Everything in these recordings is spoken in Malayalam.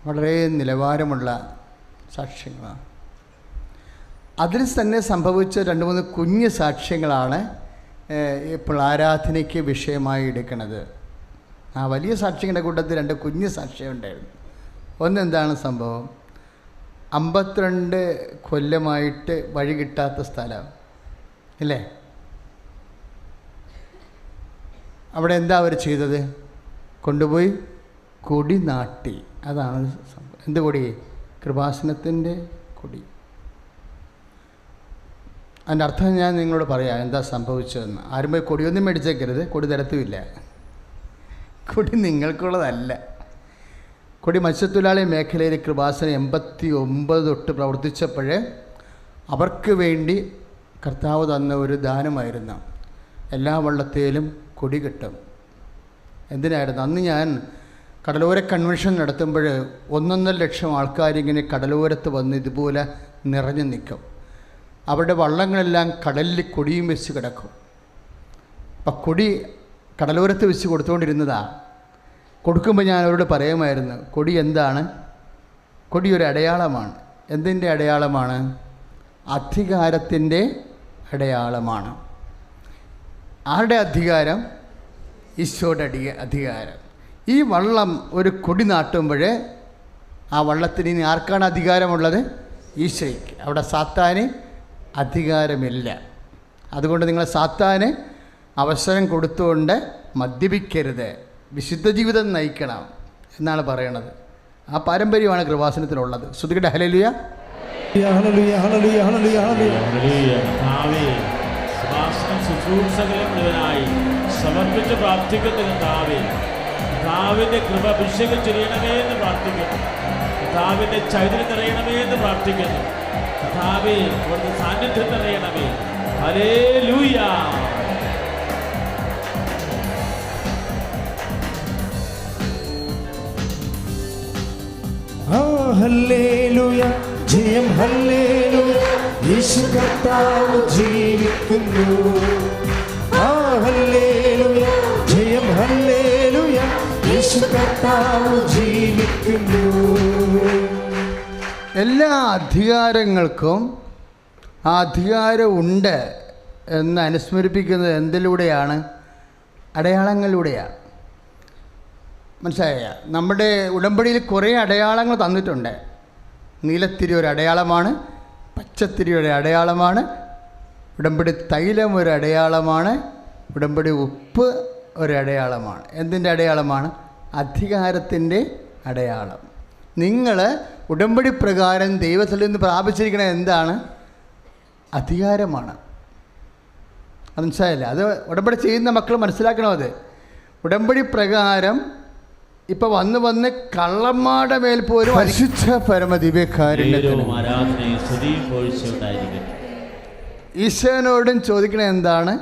വളരെ നിലവാരമുള്ള സാക്ഷ്യങ്ങളാണ്. അതിൽ തന്നെ സംഭവിച്ച 2-3 കുഞ്ഞ് സാക്ഷ്യങ്ങളാണ് ഇപ്പോൾ ആരാധനയ്ക്ക് വിഷയമായി എടുക്കുന്നത്. ആ വലിയ സാക്ഷ്യങ്ങളുടെ കൂട്ടത്തിൽ 2 കുഞ്ഞ് സാക്ഷ്യം ഉണ്ടായിരുന്നു. ഒന്നെന്താണ് സംഭവം? 52 കൊല്ലമായിട്ട് വഴി കിട്ടാത്ത സ്ഥലം ഇല്ലേ? അവിടെ എന്താ അവർ ചെയ്തത്? കൊണ്ടുപോയി കൊടി നാട്ടി. അതാണ് സംഭവം. എന്ത് കൊടി? കൃപാസനത്തിൻ്റെ കൊടി. അതിൻ്റെ അർത്ഥം ഞാൻ നിങ്ങളോട് പറയാം എന്താ സംഭവിച്ചതെന്ന്. ആരും പോയി കൊടിയൊന്നും മേടിച്ചേക്കരുത്, കൊടി തരത്തുമില്ല. കൊടി നിങ്ങൾക്കുള്ളതല്ല. കൊടി മത്സ്യത്തൊഴിലാളി മേഖലയിൽ കൃപാസനം 89 തൊട്ട് പ്രവർത്തിച്ചപ്പോൾ അവർക്ക് വേണ്ടി കർത്താവ് തന്ന ഒരു ദാനമായിരുന്നു. എല്ലാ വള്ളത്തേലും കൊടി കിട്ടും. എന്തിനായിരുന്നു? അന്ന് ഞാൻ കടലോര കൺവെൻഷൻ നടത്തുമ്പോൾ 1.5 ലക്ഷം ആൾക്കാരിങ്ങനെ കടലോരത്ത് വന്ന് ഇതുപോലെ നിറഞ്ഞു നിൽക്കും. അവരുടെ വള്ളങ്ങളെല്ലാം കടലിൽ കൊടിയും വെച്ച് കിടക്കും. അപ്പം കൊടി കടലോരത്ത് വെച്ച് കൊടുത്തുകൊണ്ടിരുന്നതാണ്. കൊടുക്കുമ്പോൾ ഞാൻ അവരോട് പറയുമായിരുന്നു, കൊടി എന്താണ്? കൊടി ഒരു അടയാളമാണ്. എന്തിൻ്റെ അടയാളമാണ്? അധികാരത്തിൻ്റെ അടയാളമാണ്. ആരുടെ അധികാരം? ഈശോയുടെ അധികാരം. ഈ വള്ളം ഒരു കൊടി നാട്ടുമ്പോൾ ആ വള്ളത്തിന് ഇനി ആർക്കാണ് അധികാരമുള്ളത്? ഈശോയ്ക്ക്. അവിടെ സാത്താന് അധികാരമില്ല. അതുകൊണ്ട് നിങ്ങൾ സാത്താന് അവസരം കൊടുത്തുകൊണ്ട് മദ്യപിക്കരുത്, വിശുദ്ധ ജീവിതം നയിക്കണം എന്നാണ് പറയണത്. ആ പാരമ്പര്യമാണ് കൃപാസനത്തിലുള്ളത്. ശ്രുതികട്ടെ ഹല്ലേലൂയ. സമർപ്പിച്ച് പ്രാർത്ഥിക്കുന്നു. കർത്താവിൻ്റെ കൃപ അഭിഷേകം ചെയ്യണമേ എന്ന് പ്രാർത്ഥിക്കുന്നു. കർത്താവിൻ്റെ ചൈതന്യം നിറയണമേ എന്ന് പ്രാർത്ഥിക്കുന്നു. കർത്താവേ, അവിടുത്തെ സാന്നിധ്യം നിറയണമേ. ഹല്ലേലൂയ. ഹല്ലേലൂയ, ജയം ഹല്ലേലൂയ, യേശു കർത്താവ് ജീവിക്കുന്നു. ഹല്ലേലൂയ, ജയം ഹല്ലേലൂയ, യേശു കർത്താവ് ജീവിക്കുന്നു. എല്ലാ അധികാരങ്ങൾക്കും ആ അധികാരം ഉണ്ട് എന്ന് അനുസ്മരിപ്പിക്കുന്നത് എന്തിലൂടെയാണ്? അടയാളങ്ങളിലൂടെയാണ്. മനസ്സിലായ? നമ്മുടെ ഉടമ്പടിയിൽ കുറേ അടയാളങ്ങൾ തന്നിട്ടുണ്ട്. നീലത്തിരി ഒരു അടയാളമാണ്, പച്ചത്തിരി ഒരു അടയാളമാണ്, ഉടമ്പടി തൈലം ഒരു അടയാളമാണ്, ഉടമ്പടി ഉപ്പ് ഒരു അടയാളമാണ്. എന്തിൻ്റെ അടയാളമാണ്? അധികാരത്തിൻ്റെ അടയാളം. നിങ്ങൾ ഉടമ്പടി പ്രകാരം ദൈവത്തിൽ നിന്ന് പ്രാപിച്ചിരിക്കുന്നത് എന്താണ്? അധികാരമാണ്. അത് മനസ്സിലായില്ല? അത് ഉടമ്പടി ചെയ്യുന്ന മക്കൾ മനസ്സിലാക്കണം. അത് ഉടമ്പടി പ്രകാരം ഇപ്പം വന്ന് കള്ളന്മാരുടെ മേൽ പോലും പരിശുദ്ധ പരമദിവ്യകാരുണ്യത്തിന് ഈശോനോടും ചോദിക്കണത് എന്താണ്?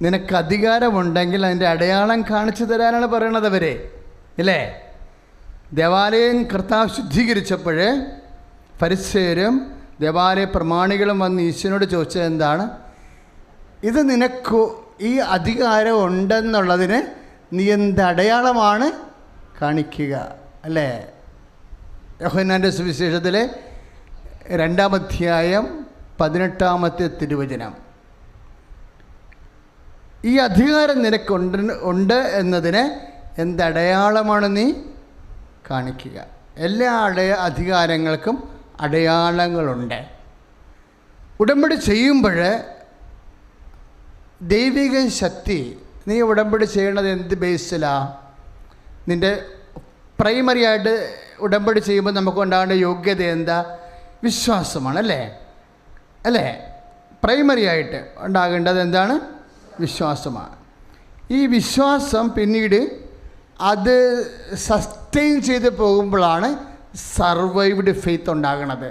നിനക്ക് അധികാരമുണ്ടെങ്കിൽ അതിൻ്റെ അടയാളം കാണിച്ചു തരാനാണ് പറയണത് അവരെ, ഇല്ലേ? ദേവാലയം കർത്താവ് ശുദ്ധീകരിച്ചപ്പോൾ ഫരിസേയരും ദേവാലയ പ്രമാണികളും വന്ന് ഈശോനോട് ചോദിച്ചത് എന്താണ്? ഇത് നിനക്ക് ഈ അധികാരം ഉണ്ടെന്നുള്ളതിന് നീ എന്ത് അടയാളമാണ് കാണിക്കുക, അല്ലേ? യോഹന്നാൻ്റെ സുവിശേഷത്തിലെ 2-ാം അധ്യായം 18-ാമത്തെ തിരുവചനം. ഈ അധികാരം നിനക്കുണ്ട് എന്നതിന് എന്തടയാളമാണ് നീ കാണിക്കുക? എല്ലാ അധികാരങ്ങൾക്കും അടയാളങ്ങളുണ്ട്. ഉടമ്പടി ചെയ്യുമ്പോൾ ദൈവിക ശക്തി, നീ ഉടമ്പടി ചെയ്യണത് എന്ത് ബേസിലാണ്? നിൻ്റെ പ്രൈമറി ആയിട്ട് ഉടമ്പടി ചെയ്യുമ്പോൾ നമുക്ക് ഉണ്ടാകേണ്ട യോഗ്യത എന്താ? വിശ്വാസമാണ്, അല്ലേ? പ്രൈമറി ആയിട്ട് ഉണ്ടാകേണ്ടത് എന്താണ്? വിശ്വാസമാണ്. ഈ വിശ്വാസം പിന്നീട് അത് സസ്റ്റെയിൻ ചെയ്ത് പോകുമ്പോഴാണ് സർവൈവ്ഡ് ഫെയ്ത്ത് ഉണ്ടാകണത്.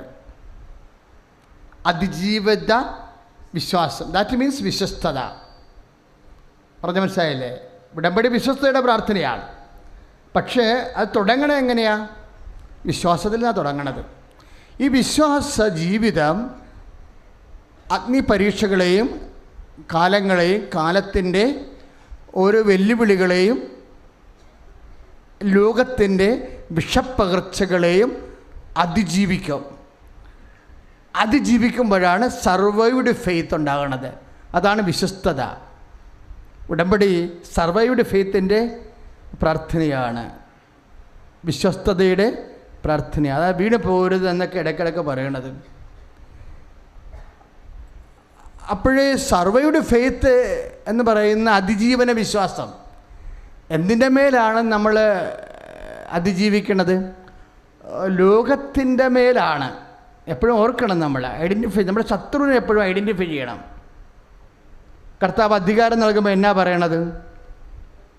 അതിജീവിത വിശ്വാസം, ദാറ്റ് മീൻസ് വിശ്വസ്തത. പറഞ്ഞ മനസ്സിലായില്ലേ? ഉടമ്പടി വിശ്വസ്തയുടെ പ്രാർത്ഥനയാണ്. പക്ഷേ അത് തുടങ്ങണത് എങ്ങനെയാണ്? വിശ്വാസത്തിൽ നിന്നാണ് തുടങ്ങണത്. ഈ വിശ്വാസ ജീവിതം അഗ്നിപരീക്ഷകളെയും കാലങ്ങളെയും കാലത്തിൻ്റെ ഓരോ വെല്ലുവിളികളെയും ലോകത്തിൻ്റെ വിഷപ്പകർച്ചകളെയും അതിജീവിക്കും. അതിജീവിക്കുമ്പോഴാണ് സർവൈവ്ഡ് ഫെയ്ത്ത് ഉണ്ടാകുന്നത്. അതാണ് വിശ്വസ്തത. ഉടമ്പടി സർവൈവ്ഡ് ഫെയ്ത്തിൻ്റെ പ്രാർത്ഥനയാണ്, വിശ്വസ്തതയുടെ പ്രാർത്ഥന. അതായത് വീണ് പോരുത് എന്നൊക്കെ ഇടയ്ക്കിടയ്ക്ക് പറയണത്. അപ്പോഴേ സർവൈവ്ഡ് ഫെയ്ത്ത് എന്ന് പറയുന്ന അതിജീവന വിശ്വാസം എന്തിൻ്റെ മേലാണ് നമ്മൾ അതിജീവിക്കുന്നത്? ലോകത്തിൻ്റെ മേലാണ്. എപ്പോഴും ഓർക്കണം, നമ്മൾ നമ്മുടെ ശത്രുവിനെ എപ്പോഴും ഐഡൻറ്റിഫൈ ചെയ്യണം. കർത്താവ് അധികാരം നൽകുമ്പോൾ എന്നാ പറയണത്?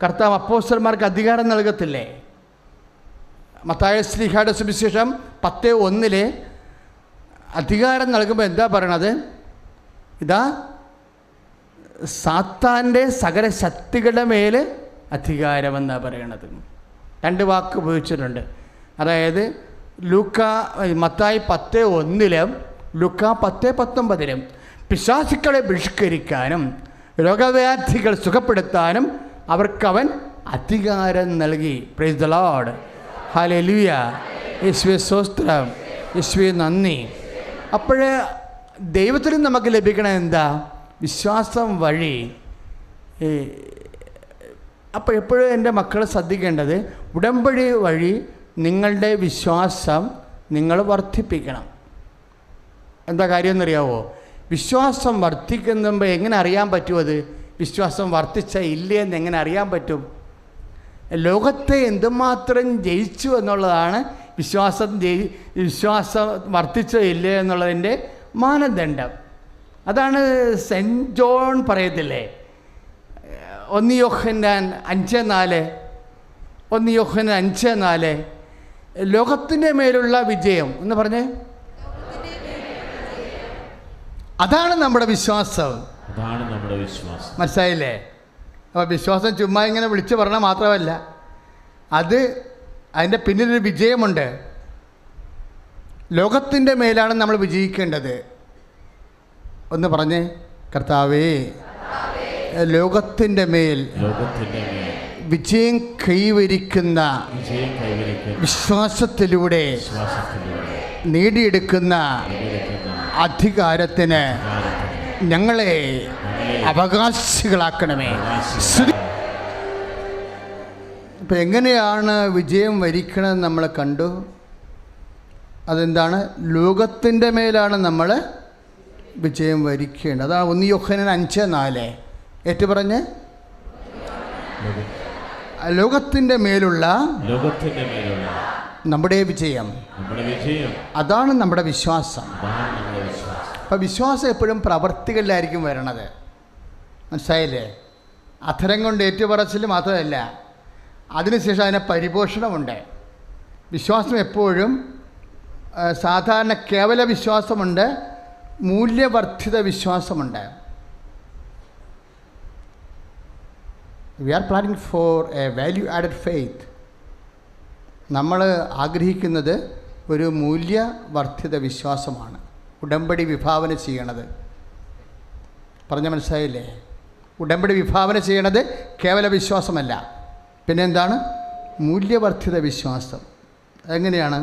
കർത്താവ് അപ്പോസ്തലന്മാർക്ക് അധികാരം നൽകത്തില്ലേ? മത്തായി ശ്ലീഹായുടെ സുവിശേഷം 10:1 അധികാരം നൽകുമ്പോൾ എന്താ പറയണത്? ഇതാ സാത്താൻ്റെ സകല ശക്തികളുടെ മേൽ അധികാരമെന്നാണ് പറയണത്. 2 വാക്ക് ഉപയോഗിച്ചിട്ടുണ്ട്. അതായത് മത്തായി 10:1 ലൂക്കാ 10:19 പിശാചുക്കളെ ബഹിഷ്കരിക്കാനും രോഗവ്യാധികൾ സുഖപ്പെടുത്താനും അവർക്കവൻ അധികാരം നൽകി. പ്രൈസ് ദ ലോർഡ്, ഹല്ലേലൂയ, യേശുവേ സ്തോത്രം, യേശുവേ നന്ദി. അപ്പോൾ ദൈവത്തിൽ നമുക്ക് ലഭിക്കണത് എന്താ? വിശ്വാസം വഴി. അപ്പോൾ എപ്പോഴും എൻ്റെ മക്കൾ ശ്രദ്ധിക്കേണ്ടത്, ഉടമ്പടി വഴി നിങ്ങളുടെ വിശ്വാസം നിങ്ങൾ വർദ്ധിപ്പിക്കണം. എന്താ കാര്യം എന്നറിയാവോ? വിശ്വാസം വർദ്ധിക്കുമ്പോൾ എങ്ങനെ അറിയാൻ പറ്റും? അത് വിശ്വാസം വർദ്ധിച്ച ഇല്ലേ എന്ന് എങ്ങനെ അറിയാൻ പറ്റും? ലോകത്തെ എന്തുമാത്രം ജയിച്ചു എന്നുള്ളതാണ് വിശ്വാസം വർദ്ധിച്ചോ ഇല്ലേ എന്നുള്ളതിൻ്റെ മാനദണ്ഡം. അതാണ് സെൻറ്റ് ജോൺ പറയത്തില്ലേ, 1 യോഹന്നാൻ 5:4 ലോകത്തിൻ്റെ മേലുള്ള വിജയം എന്ന് പറഞ്ഞേ, അതാണ് നമ്മുടെ വിശ്വാസം. മനസ്സിലായില്ലേ? അപ്പോൾ വിശ്വാസം ചുമ്മാ ഇങ്ങനെ വിളിച്ചു പറഞ്ഞാൽ മാത്രമല്ല, അതിൻ്റെ പിന്നിലൊരു വിജയമുണ്ട്. ലോകത്തിൻ്റെ മേലാണ് നമ്മൾ വിജയിക്കേണ്ടത്. ഒന്ന് പറഞ്ഞേ, കർത്താവേ ലോകത്തിൻ്റെ മേൽ വിജയം കൈവരിക്കുന്ന വിശ്വാസത്തിലൂടെ നേടിയെടുക്കുന്ന അധികാരത്തിന് ഞങ്ങളെ അവകാശികളാക്കണമേ. ഇപ്പം എങ്ങനെയാണ് വിജയം വരിക്കണമെന്ന് നമ്മൾ കണ്ടു. അതെന്താണ്? ലോകത്തിൻ്റെ മേലാണ് നമ്മൾ വിജയം വരിക്കേണ്ടത്. അതാണ് 1 യോഹന്നാൻ 5:4 ഏറ്റുപറഞ്ഞ്, ലോകത്തിൻ്റെ മേലുള്ള നമ്മുടെ വിജയം, അതാണ് നമ്മുടെ വിശ്വാസം. അപ്പം വിശ്വാസം എപ്പോഴും പ്രവർത്തികളിലായിരിക്കും വരണത്. മനസ്സിലായില്ലേ? അധരം കൊണ്ട് ഏറ്റുപറച്ചിൽ മാത്രമല്ല, അതിനുശേഷം അതിനെ പരിപോഷണമുണ്ട്. വിശ്വാസം എപ്പോഴും സാധാരണ കേവല വിശ്വാസമുണ്ട്, മൂല്യവർദ്ധിത വിശ്വാസമുണ്ട്. We are planning for a value added faith. നമ്മൾ ആഗ്രഹിക്കുന്നത് ഒരു മൂല്യവർദ്ധിത വിശ്വാസമാണ്. ഉടമ്പടി വിഭാവന ചെയ്യണത് പറഞ്ഞ മനസ്സിലായില്ലേ? ഉടമ്പടി വിഭാവന ചെയ്യണത് കേവല വിശ്വാസമല്ല, പിന്നെ എന്താണ്? മൂല്യവർദ്ധിത വിശ്വാസം. എങ്ങനെയാണ്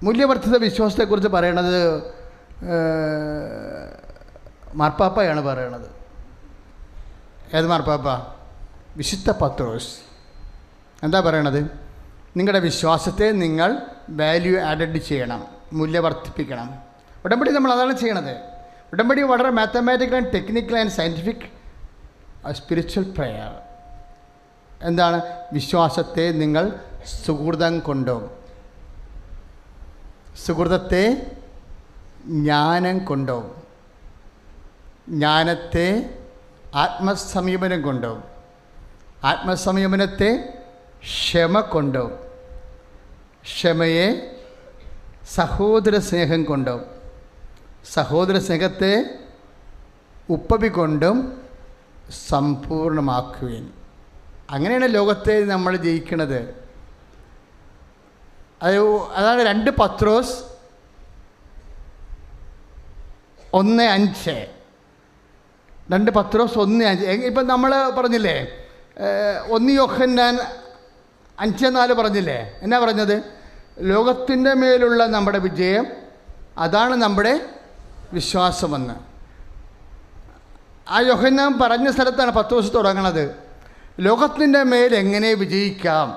മൂല്യവർദ്ധിത വിശ്വാസത്തെക്കുറിച്ച് പറയണത്? മാർപ്പാപ്പയാണ് പറയണത്. ഏത് മാർപ്പാപ്പ? വിശുദ്ധ പത്രോസ്. എന്താ പറയണത്? നിങ്ങളുടെ വിശ്വാസത്തെ നിങ്ങൾ വാല്യൂ ആഡഡ് ചെയ്യണം, മൂല്യവർദ്ധിപ്പിക്കണം. ഉടമ്പടി നമ്മൾ അതാണ് ചെയ്യണത്. ഉടമ്പടി വളരെ mathematical and technical and scientific spiritual prayer. എന്താണ്? വിശ്വാസത്തെ നിങ്ങൾ സുഹൃതം കൊണ്ടോ, സുഹൃതത്തെ ജ്ഞാനം കൊണ്ടോ, ജ്ഞാനത്തെ ആത്മസംയമനം കൊണ്ടോ, ആത്മസംയമനത്തെ ക്ഷമ കൊണ്ടോ, ക്ഷമയെ സഹോദര സ്നേഹം കൊണ്ടോ, സഹോദര സ്നേഹത്തെ ഉപ്പവി കൊണ്ടും സമ്പൂർണ്ണമാക്കുവാൻ. അങ്ങനെയാണ് ലോകത്തെ നമ്മൾ ജയിക്കുന്നത്. അതാണ് 2 പത്രോസ് 1:5. 2 പത്രോസ് 1:5. ഇപ്പം നമ്മൾ പറഞ്ഞില്ലേ, 1 യോഹന്നാൻ 5:4 പറഞ്ഞില്ലേ? എന്നാ പറഞ്ഞത്? ലോകത്തിൻ്റെ മേലുള്ള നമ്മുടെ വിജയം, അതാണ് നമ്മുടെ വിശ്വാസമെന്ന്. ആ യോഹന്നാൻ പറഞ്ഞ സ്ഥലത്താണ് പത്രോസ് തുടങ്ങണത്. ലോകത്തിൻ്റെ മേൽ എങ്ങനെ വിജയിക്കാം,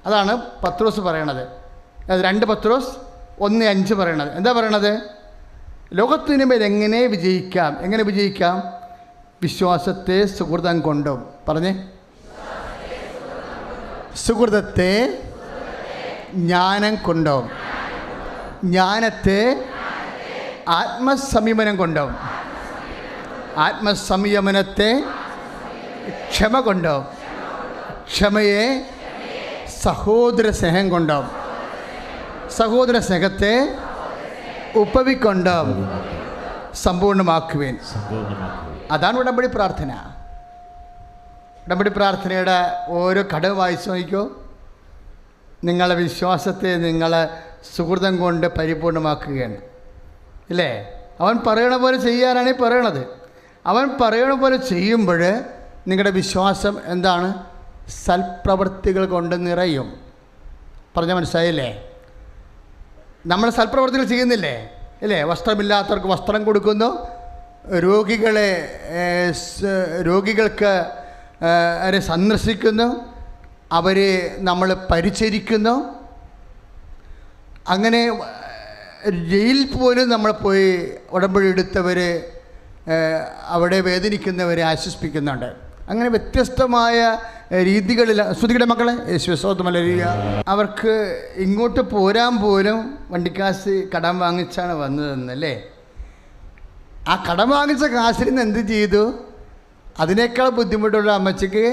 അതാണ് പത്രോസ് പറയണത്. അത് 2 പത്രോസ് 1:5 പറയണത്. എന്താ പറയണത്? ലോകത്തിന് മേൽ എങ്ങനെ വിജയിക്കാം? എങ്ങനെ വിജയിക്കാം? വിശ്വാസത്തെ സുഹൃതം കൊണ്ടും. പറഞ്ഞേ, സുഹൃതത്തെ ജ്ഞാനം കൊണ്ടും, ജ്ഞാനത്തെ ആത്മസംയമനം കൊണ്ടും, ആത്മസംയമനത്തെ ക്ഷമ കൊണ്ടും, ക്ഷമയെ സഹോദര സ്നേഹം കൊണ്ടും, സഹോദര സ്നേഹത്തെ ഉപവിക്കൊണ്ടും സമ്പൂർണ്ണമാക്കുവേൻ. അതാണ് ഉടമ്പടി പ്രാർത്ഥന. ഉടമ്പടി പ്രാർത്ഥനയുടെ ഓരോ ഘടകം വായിച്ചു നോക്കിക്കോ. നിങ്ങളുടെ വിശ്വാസത്തെ നിങ്ങൾ സുഹൃതം കൊണ്ട് പരിപൂർണമാക്കുകയാണ്, ഇല്ലേ? അവൻ പറയണ പോലെ ചെയ്യാനാണ് ഈ പറയണത്. അവൻ പറയണ പോലെ ചെയ്യുമ്പോൾ നിങ്ങളുടെ വിശ്വാസം എന്താണ്? സൽപ്രവൃത്തികൾ കൊണ്ട് നിറയും. പറഞ്ഞാൽ മനസ്സിലായില്ലേ? നമ്മൾ സൽപ്രവൃത്തികൾ ചെയ്യുന്നില്ലേ, ഇല്ലേ? വസ്ത്രമില്ലാത്തവർക്ക് വസ്ത്രം കൊടുക്കുന്നു, രോഗികൾക്ക് അവരെ സന്ദർശിക്കുന്നു, അവരെ നമ്മൾ പരിചരിക്കുന്നു. അങ്ങനെ ജയിലിൽ പോലും നമ്മൾ പോയി ഉടമ്പടി എടുത്തവർ അവിടെ വേദനിക്കുന്നവരെ ആശ്വസിപ്പിക്കുന്നുണ്ട്. അങ്ങനെ വ്യത്യസ്തമായ രീതികളിൽ ശ്രുതിയുടെ മക്കളെ യേശുസ്വതമലരിക അവർക്ക് ഇങ്ങോട്ട് പോരാൻ പോലും വണ്ടിക്കാശ് കടം വാങ്ങിച്ചാണ് വന്നതെന്നല്ലേ? ആ കടം വാങ്ങിച്ച കാശിൽ നിന്ന് എന്ത് ചെയ്തു? അതിനേക്കാൾ ബുദ്ധിമുട്ടുള്ള അമ്മച്ചിക്ക്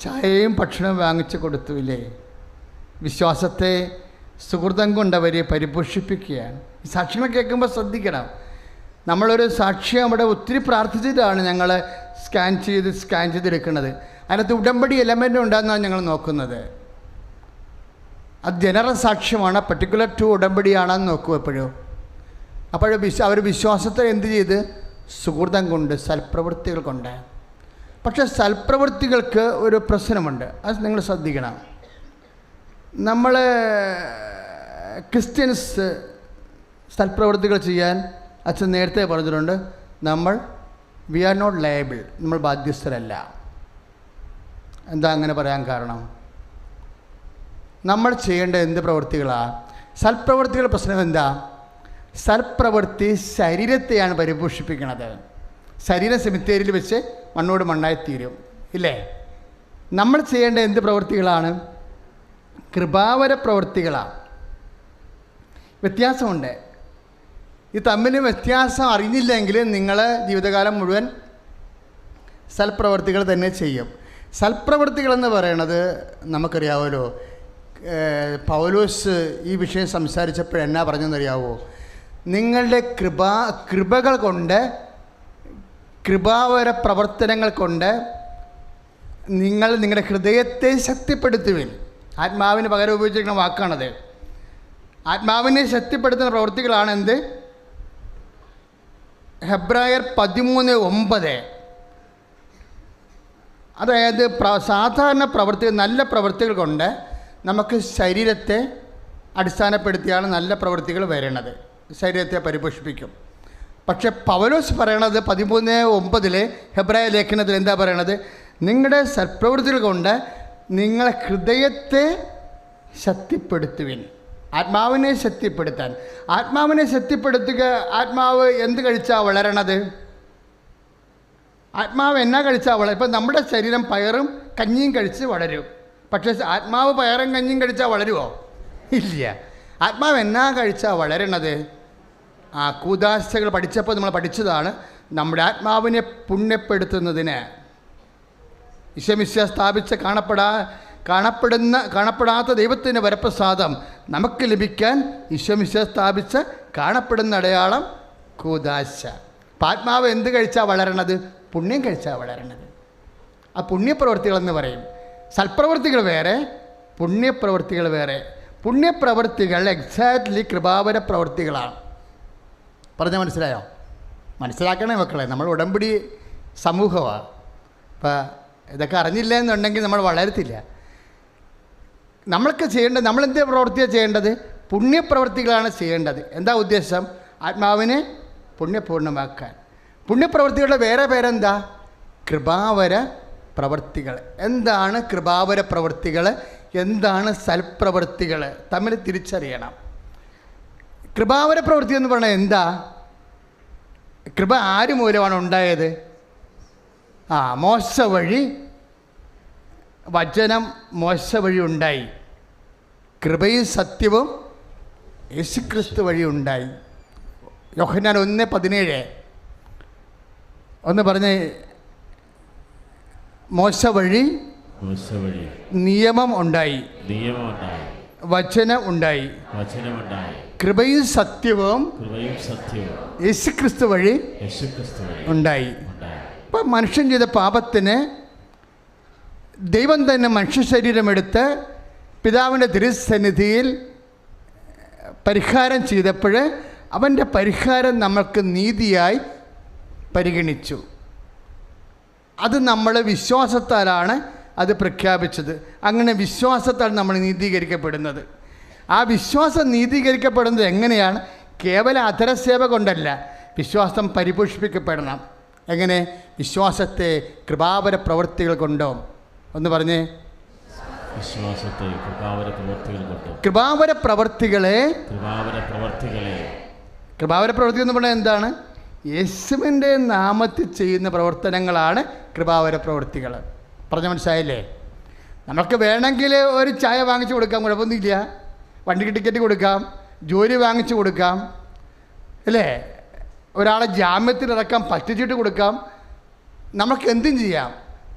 ചായയും ഭക്ഷണവും വാങ്ങിച്ചു കൊടുത്തുമില്ലേ? വിശ്വാസത്തെ സുഹൃതം കൊണ്ടവരെ പരിപോഷിപ്പിക്കുകയാണ്. ഈ സാക്ഷ്യങ്ങൾ കേൾക്കുമ്പോൾ ശ്രദ്ധിക്കണം. നമ്മളൊരു സാക്ഷ്യം അവിടെ ഒത്തിരി പ്രാർത്ഥിച്ചിട്ടാണ് ഞങ്ങൾ സ്കാൻ ചെയ്തെടുക്കുന്നത്. അതിനകത്ത് ഉടമ്പടി എലമെൻ്റ് ഉണ്ടെന്നാണ് ഞങ്ങൾ നോക്കുന്നത്. അത് ജനറൽ സാക്ഷ്യമാണ്, പർട്ടിക്കുലർ ടു ഉടമ്പടിയാണെന്ന് നോക്കൂ എപ്പോഴും. അപ്പോൾ അവർ വിശ്വാസത്തെ എന്ത് ചെയ്ത്? സുഹൃതം കൊണ്ട്, സൽപ്രവൃത്തികൾ കൊണ്ട്. പക്ഷേ സൽപ്രവൃത്തികൾക്ക് ഒരു പ്രശ്നമുണ്ട്, അത് നിങ്ങൾ ശ്രദ്ധിക്കണം. നമ്മൾ ക്രിസ്ത്യൻസ് സൽപ്രവൃത്തികൾ ചെയ്യാൻ അച്ഛൻ നേരത്തെ പറഞ്ഞിട്ടുണ്ട്. വി ആർ നോട്ട് ലയബിൾ, നമ്മൾ ബാധ്യസ്ഥരല്ല. എന്താ അങ്ങനെ പറയാൻ കാരണം? നമ്മൾ ചെയ്യേണ്ട എന്ത് പ്രവൃത്തികളാണ്? സൽപ്രവൃത്തികളുടെ പ്രശ്നം എന്താ? സൽപ്രവൃത്തി ശരീരത്തെയാണ് പരിപോഷിപ്പിക്കുന്നത്. ശരീരം സെമിത്തേരിയിൽ വെച്ച് മണ്ണോട് മണ്ണായിത്തീരും, ഇല്ലേ? നമ്മൾ ചെയ്യേണ്ട എന്ത് പ്രവൃത്തികളാണ്? കൃപാവര പ്രവൃത്തികളാണ്. വ്യത്യാസമുണ്ട്. ഈ തമ്മിൽ വ്യത്യാസം അറിഞ്ഞില്ലെങ്കിൽ നിങ്ങൾ ജീവിതകാലം മുഴുവൻ സൽപ്രവൃത്തികൾ തന്നെ ചെയ്യും. സൽപ്രവൃത്തികളെന്ന് പറയണത് നമുക്കറിയാമല്ലോ. പൗലോസ് ഈ വിഷയം സംസാരിച്ചപ്പോൾ എന്നാ പറഞ്ഞെന്നറിയാവോ? നിങ്ങളുടെ കൃപകൾ കൊണ്ട്, കൃപാവര പ്രവർത്തനങ്ങൾ കൊണ്ട് നിങ്ങളുടെ ഹൃദയത്തെ ശക്തിപ്പെടുത്തുവിൻ. ആത്മാവിന് പകരം ഉപയോഗിച്ചിരിക്കുന്ന വാക്കാണത്. ആത്മാവിനെ ശക്തിപ്പെടുത്തുന്ന പ്രവൃത്തികളാണ് എന്ത്? ഹെബ്രായർ 13:9. അതായത് സാധാരണ പ്രവൃത്തികൾ, നല്ല പ്രവൃത്തികൾ കൊണ്ട് നമുക്ക് ശരീരത്തെ അടിസ്ഥാനപ്പെടുത്തിയാണ് നല്ല പ്രവൃത്തികൾ വരണത്. ശരീരത്തെ പരിപോഷിപ്പിക്കും. പക്ഷെ പൗലോസ് പറയണത് 13:9 ഹെബ്രായ ലേഖനത്തിൽ എന്താ പറയണത്? നിങ്ങളുടെ സൽപ്രവൃത്തികൾ കൊണ്ട് നിങ്ങളെ ഹൃദയത്തെ ശക്തിപ്പെടുത്തുവിൻ. ആത്മാവിനെ ശക്തിപ്പെടുത്താൻ. ആത്മാവിനെ ശക്തിപ്പെടുത്തുക. ആത്മാവ് എന്ത് കഴിച്ചാൽ വളരണത്? ആത്മാവ് എന്നാ കഴിച്ചാൽ വളരും? ഇപ്പം നമ്മുടെ ശരീരം പയറും കഞ്ഞിയും കഴിച്ച് വളരും. പക്ഷേ ആത്മാവ് പയറും കഞ്ഞിയും കഴിച്ചാൽ വളരുമോ? ഇല്ല. ആത്മാവ് എന്നാ കഴിച്ചാൽ വളരണത്? കൂദാശകൾ പഠിച്ചപ്പോൾ നമ്മൾ പഠിച്ചതാണ്. നമ്മുടെ ആത്മാവിനെ പുണ്യപ്പെടുത്തുന്നതിന് ഈശോമിശിഹാ സ്ഥാപിച്ച കാണപ്പെടാത്ത ദൈവത്തിൻ്റെ വരപ്രസാദം നമുക്ക് ലഭിക്കാൻ ഈശോമിശിഹാ സ്ഥാപിച്ച കാണപ്പെടുന്ന അടയാളം കൂദാശ. അപ്പം ആത്മാവ് എന്ത് കഴിച്ചാൽ വളരണത്? പുണ്യം കഴിച്ചാൽ വളരണത്. ആ പുണ്യപ്രവൃത്തികളെന്ന് പറയും. സൽപ്രവൃത്തികൾ വേറെ, പുണ്യപ്രവൃത്തികൾ വേറെ. പുണ്യപ്രവൃത്തികൾ എക്സാക്ട്ലി കൃപാവര പ്രവൃത്തികളാണ്. പറഞ്ഞാൽ മനസ്സിലായോ? മനസ്സിലാക്കണേ മക്കളെ, നമ്മൾ ഉടമ്പടി സമൂഹമാണ്. അപ്പം ഇതൊക്കെ അറിഞ്ഞില്ല എന്നുണ്ടെങ്കിൽ നമ്മൾ വളരത്തില്ല. നമ്മൾക്ക് ചെയ്യേണ്ടത്, നമ്മളെന്ത് പ്രവൃത്തിയാണ് ചെയ്യേണ്ടത്? പുണ്യപ്രവൃത്തികളാണ് ചെയ്യേണ്ടത്. എന്താ ഉദ്ദേശം? ആത്മാവിനെ പുണ്യപൂർണ്ണമാക്കാൻ. പുണ്യപ്രവൃത്തികളുടെ വേറെ പേരെന്താ? കൃപാവര പ്രവൃത്തികൾ. എന്താണ് കൃപാവര പ്രവൃത്തികൾ? എന്താണ് സൽപ്രവൃത്തികൾ? തമ്മിൽ തിരിച്ചറിയണം. കൃപാവര പ്രവൃത്തി എന്ന് പറഞ്ഞാൽ എന്താ? കൃപ ആര് മൂലമാണ് ഉണ്ടായത്? മോശ വഴി, വചനം മോശ വഴി ഉണ്ടായി. കൃപയും സത്യവും യേശുക്രിസ്തു വഴി ഉണ്ടായി. യോഹന്നാൻ 1:17 ഒന്ന് പറഞ്ഞ്. മോശ വഴി നിയമം ഉണ്ടായി, വചനം ഉണ്ടായി. കൃപയും സത്യവും യേശുക്രിസ്തു വഴി ഉണ്ടായി. ഇപ്പം മനുഷ്യൻ ചെയ്ത പാപത്തിന് ദൈവം തന്നെ മനുഷ്യ ശരീരമെടുത്ത് പിതാവിൻ്റെ തിരുസന്നിധിയിൽ പരിഹാരം ചെയ്തപ്പോൾ അവൻ്റെ പരിഹാരം നമ്മൾക്ക് നീതിയായി പരിഗണിച്ചു. അത് നമ്മൾ വിശ്വാസത്താലാണ് അത് പ്രഖ്യാപിച്ചത്. അങ്ങനെ വിശ്വാസത്താൽ നമ്മൾ നീതീകരിക്കപ്പെടുന്നത്. ആ വിശ്വാസം നീതീകരിക്കപ്പെടുന്നത് എങ്ങനെയാണ്? കേവല അധരസേവ കൊണ്ടല്ല, വിശ്വാസം പരിപോഷിപ്പിക്കപ്പെടണം. എങ്ങനെ? വിശ്വാസത്തെ കൃപാവര പ്രവൃത്തികൾ കൊണ്ടോ. ഒന്ന് പറഞ്ഞേ. വിശ്വാസത്തെ കൃപാവര പ്രവൃത്തികൾ കൊണ്ടോ. കൃപാവര പ്രവൃത്തികളെ കൃപാവര പ്രവൃത്തി എന്ന് പറഞ്ഞാൽ എന്താണ്? യേശുവിൻ്റെ നാമത്തിൽ ചെയ്യുന്ന പ്രവർത്തനങ്ങളാണ് കൃപാവര പ്രവൃത്തികൾ. പറഞ്ഞ മനസ്സിലായില്ലേ? നമുക്ക് വേണമെങ്കിൽ ഒരു ചായ വാങ്ങിച്ചു കൊടുക്കാം, കുഴപ്പമൊന്നുമില്ല. വണ്ടിക്ക് ടിക്കറ്റ് കൊടുക്കാം, ജോലി വാങ്ങിച്ചു കൊടുക്കാം, അല്ലേ? ഒരാളെ ജാമ്യത്തിലിറക്കാം, പറ്റിച്ചിട്ട് കൊടുക്കാം, നമുക്ക് എന്തും ചെയ്യാം.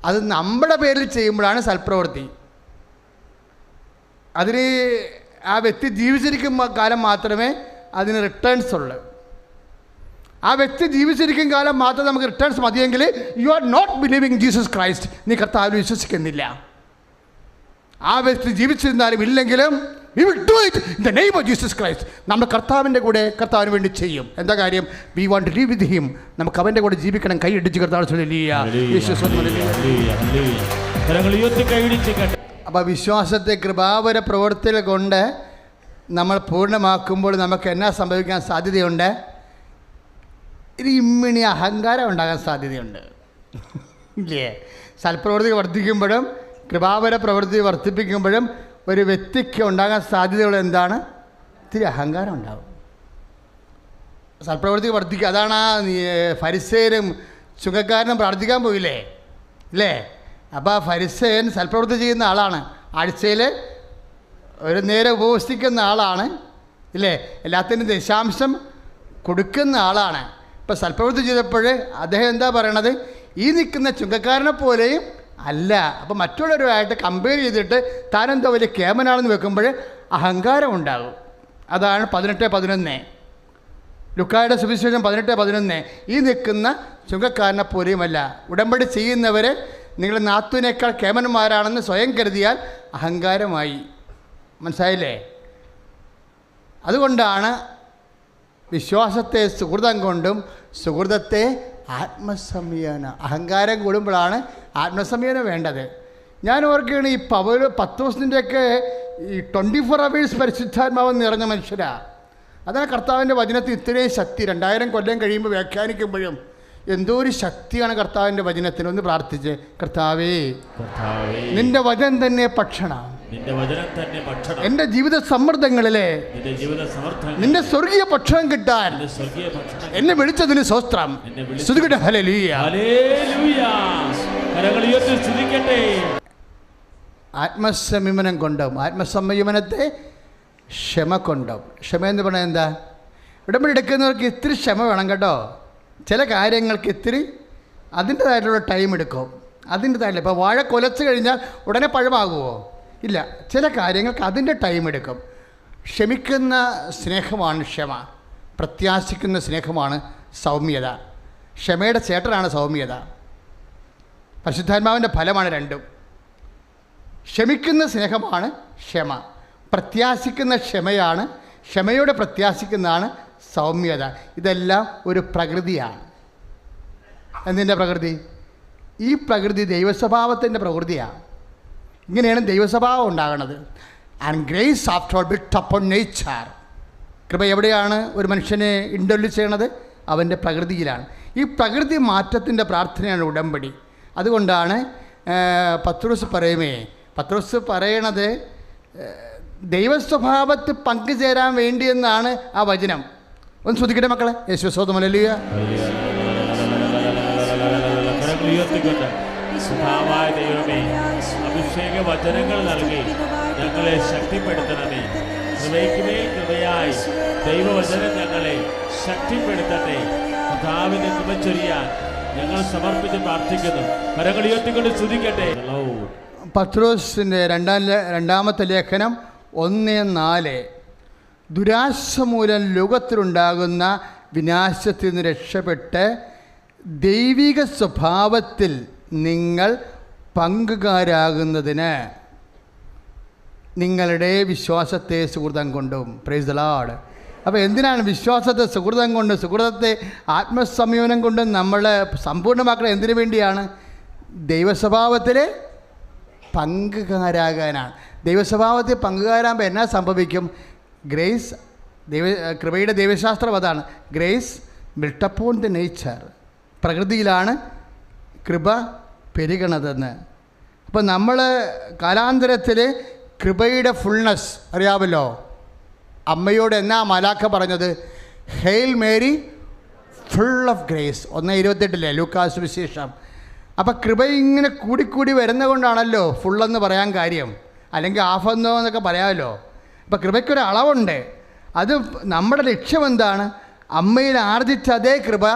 അത് നമ്മുടെ പേരിൽ ചെയ്യുമ്പോഴാണ് സൽപ്രവൃത്തി. അതിന് ആ വ്യക്തി ജീവിച്ചിരിക്കുന്ന കാലം മാത്രമേ അതിന് റിട്ടേൺസ് ഉള്ളൂ. ആ വ്യക്തി ജീവിച്ചിരിക്കും കാലം മാത്രം നമുക്ക് റിട്ടേൺസ് മതിയെങ്കിൽ you are not believing Jesus Christ. നീ കർത്താവിൽ വിശ്വസിക്കുന്നില്ല. ആ വ്യക്തി ജീവിച്ചിരുന്നാലും ഇല്ലെങ്കിലും we will do it in the name of Jesus Christ. നമ്മൾ കർത്താവിൻ്റെ കൂടെ കർത്താവിന് വേണ്ടി ചെയ്യും. എന്താ കാര്യം? we want to live with him. നമുക്ക് അവൻ്റെ കൂടെ ജീവിക്കണം. കൈയിടിച്ച് കർത്താവ്. അപ്പോൾ വിശ്വാസത്തെ കൃപാവര പ്രവൃത്തികൾ കൊണ്ട് നമ്മൾ പൂർണ്ണമാക്കുമ്പോൾ നമുക്ക് എന്നാ സംഭവിക്കാൻ സാധ്യതയുണ്ട്? ഒരു ഇമ്മിണി അഹങ്കാരം ഉണ്ടാകാൻ സാധ്യതയുണ്ട്, ഇല്ലേ? സൽപ്രവൃത്തി വർദ്ധിക്കുമ്പോഴും കൃപാവര പ്രവൃത്തി വർദ്ധിപ്പിക്കുമ്പോഴും ഒരു വ്യക്തിക്ക് ഉണ്ടാകാൻ സാധ്യതയുള്ള എന്താണ്? ഇത്തിരി അഹങ്കാരം ഉണ്ടാകും. സൽപ്രവൃത്തി വർദ്ധിക്കുക. അതാണ് ആ ഫരിസേയനും ചുങ്കക്കാരനും പ്രാർത്ഥിക്കാൻ പോയില്ലേ, ഇല്ലേ? അപ്പോൾ ആ ഫരിസേയൻ സൽപ്രവൃത്തി ചെയ്യുന്ന ആളാണ്. ആഴ്ചയിൽ ഒരു നേരം ഉപവസിക്കുന്ന ആളാണ്, ഇല്ലേ? എല്ലാത്തിനും ദശാംശം കൊടുക്കുന്ന ആളാണ്. ഇപ്പോൾ സൽപ്രവൃത്തി ചെയ്തപ്പോൾ അദ്ദേഹം എന്താ പറയണത്? ഈ നിൽക്കുന്ന ചുങ്കക്കാരനെ പോലെയും അല്ല. അപ്പോൾ മറ്റുള്ളവരുമായിട്ട് കമ്പയർ ചെയ്തിട്ട് താനെന്തോ വലിയ കേമനാണെന്ന് വെക്കുമ്പോൾ അഹങ്കാരം ഉണ്ടാകും. അതാണ് 18:11 ലുക്കായുടെ സുവിശേഷം 18:11. ഈ നിൽക്കുന്ന ചുങ്കക്കാരനെ പോലെയുമല്ല. ഉടമ്പടി ചെയ്യുന്നവർ നിങ്ങൾ നാത്തുവിനേക്കാൾ കേമന്മാരാണെന്ന് സ്വയം കരുതിയാൽ അഹങ്കാരമായി. മനസ്സിലായില്ലേ? അതുകൊണ്ടാണ് വിശ്വാസത്തെ സുഹൃതം കൊണ്ടും സുഹൃതത്തെ ആത്മസംയമനം. അഹങ്കാരം കൂടുമ്പോഴാണ് ആത്മസംയമനം വേണ്ടത്. ഞാൻ ഓർക്കുകയാണ്, ഈ പത്രോസിൻ്റെയൊക്കെ ഈ 24 hours പരിശുദ്ധാത്മാവ് നിറഞ്ഞ മനുഷ്യരാണ്. അതാണ് കർത്താവിൻ്റെ വചനത്തിൽ ഇത്രയും ശക്തി. 2000 കൊല്ലം കഴിയുമ്പോൾ വ്യാഖ്യാനിക്കുമ്പോഴും എന്തോ ഒരു ശക്തിയാണ് കർത്താവിൻ്റെ വചനത്തിന്. ഒന്ന് പ്രാർത്ഥിച്ച്, കർത്താവേ നിന്റെ വചനം തന്നെ ഭക്ഷണം, എൻ്റെ ജീവിത സമ്മർദ്ദങ്ങളിലെ നിന്റെ സ്വർഗീയ ഭക്ഷണം കിട്ടാൻ എന്നെ വിളിച്ചതിന് സ്തോത്രം. സ്തുതിക്കട്ടെ. ഹല്ലേലൂയ. ആത്മസംയമനം കൊണ്ടും ആത്മസംയമനത്തെ ക്ഷമ കൊണ്ടും. ക്ഷമ എന്ന് പറഞ്ഞാൽ എന്താ? ഉടമ്പടി എടുക്കുന്നവർക്ക് ഇത്തിരി ക്ഷമ വേണം കേട്ടോ. ചില കാര്യങ്ങൾക്ക് ഇത്തിരി അതിൻ്റെതായിട്ടുള്ള ടൈം എടുക്കും. അതിൻ്റെതായിട്ടില്ല. ഇപ്പോൾ വാഴ കൊലച്ച് കഴിഞ്ഞാൽ ഉടനെ പഴമാകുമോ? ഇല്ല. ചില കാര്യങ്ങൾക്ക് അതിൻ്റെ ടൈം എടുക്കും. ക്ഷമിക്കുന്ന സ്നേഹമാണ് ക്ഷമ. പ്രത്യാശിക്കുന്ന സ്നേഹമാണ് സൗമ്യത. ക്ഷമയുടെ ചേട്ടനാണ് സൗമ്യത. പരിശുദ്ധാത്മാവിൻ്റെ ഫലമാണ് രണ്ടും. ക്ഷമിക്കുന്ന സ്നേഹമാണ് ക്ഷമ. പ്രത്യാശിക്കുന്ന ക്ഷമയാണ്, ക്ഷമയോടെ പ്രത്യാശിക്കുന്നതാണ് സൗമ്യത. ഇതെല്ലാം ഒരു പ്രകൃതിയാണ്. എന്തിൻ്റെ പ്രകൃതി? ഈ പ്രകൃതി ദൈവസ്വഭാവത്തിൻ്റെ പ്രകൃതിയാണ്. ഇങ്ങനെയാണ് ദൈവസ്വഭാവം ഉണ്ടാകുന്നത്. And grace after all built upon nature. കൃപ എവിടെയാണ് ഒരു മനുഷ്യനെ ഇൻഡൊല്യൂസ് ചെയ്യണത്? അവൻ്റെ പ്രകൃതിയിലാണ്. ഈ പ്രകൃതി മാറ്റത്തിൻ്റെ പ്രാർത്ഥനയാണ് ഉടമ്പടി. അതുകൊണ്ടാണ് പത്രോസ് പറയണത് ദൈവസ്വഭാവത്തിൽ പങ്കുചേരാൻ വേണ്ടിയെന്നാണ് ആ വചനം. ഒന്ന് ശ്രദ്ധിക്കട്ടെ മക്കളെ. യേശുസ്തോത്രം. ഹല്ലേലൂയ. ദൈവമേ, അഭിഷേക വചനങ്ങൾ നൽകി ഞങ്ങളെ ശക്തിപ്പെടുത്തണമേ. കൃപയ്ക്കുമേൽ കൃപയായി ദൈവവചനം ഞങ്ങളെ ശക്തിപ്പെടുത്തട്ടെ. കർത്താവിന്റെ കൃപ ചൊരിയാൻ ഞങ്ങൾ സമർപ്പിച്ച് പ്രാർത്ഥിക്കുന്നു. കരങ്ങൾ ഉയർത്തിക്കൊണ്ട് സ്തുതിക്കട്ടെ. പത്രോസിൻ്റെ രണ്ടാമത്തെ ലേഖനം 1:4. ദുരാശ മൂലം ലോകത്തിലുണ്ടാകുന്ന വിനാശത്തിൽ നിന്ന് രക്ഷപ്പെട്ട് ദൈവിക സ്വഭാവത്തിൽ നിങ്ങൾ പങ്കുകാരാകുന്നതിന് നിങ്ങളുടെ വിശ്വാസത്തെ സുഹൃതം കൊണ്ടും. Price the Lord. അപ്പോൾ എന്തിനാണ് വിശ്വാസത്തെ സുഹൃതം കൊണ്ട്, സുഹൃതത്തെ ആത്മസംയമനം കൊണ്ട് നമ്മൾ സമ്പൂർണ്ണമാക്കുന്നത്? എന്തിനു വേണ്ടിയാണ്? ദൈവസ്വഭാവത്തിൽ പങ്കുകാരാകാനാണ്. ദൈവസ്വഭാവത്തിൽ പങ്കുകാരാകുമ്പോൾ എന്നാ സംഭവിക്കും? ഗ്രേസ്, കൃപയുടെ ദൈവശാസ്ത്രം അതാണ്. Grace built upon the nature. പ്രകൃതിയിലാണ് കൃപ പെരുകണതെന്ന്. അപ്പം നമ്മൾ കാലാന്തരത്തിൽ കൃപയുടെ ഫുൾനെസ് അറിയാമല്ലോ. അമ്മയോട് എന്നാ മലാഖ പറഞ്ഞത്? Hail Mary full of grace. 1:28 ലൂക്കാസ് വിശേഷം. അപ്പം കൃപ ഇങ്ങനെ കൂടിക്കൂടി വരുന്നത് കൊണ്ടാണല്ലോ ഫുള്ളെന്ന് പറയാൻ കാര്യം. അല്ലെങ്കിൽ ഹാഫെന്നോ എന്നൊക്കെ പറയാമല്ലോ. അപ്പം കൃപയ്ക്കൊരു അളവുണ്ട്. അത് നമ്മുടെ ലക്ഷ്യം എന്താണ്? അമ്മയിൽ ആർജിച്ച അതേ കൃപ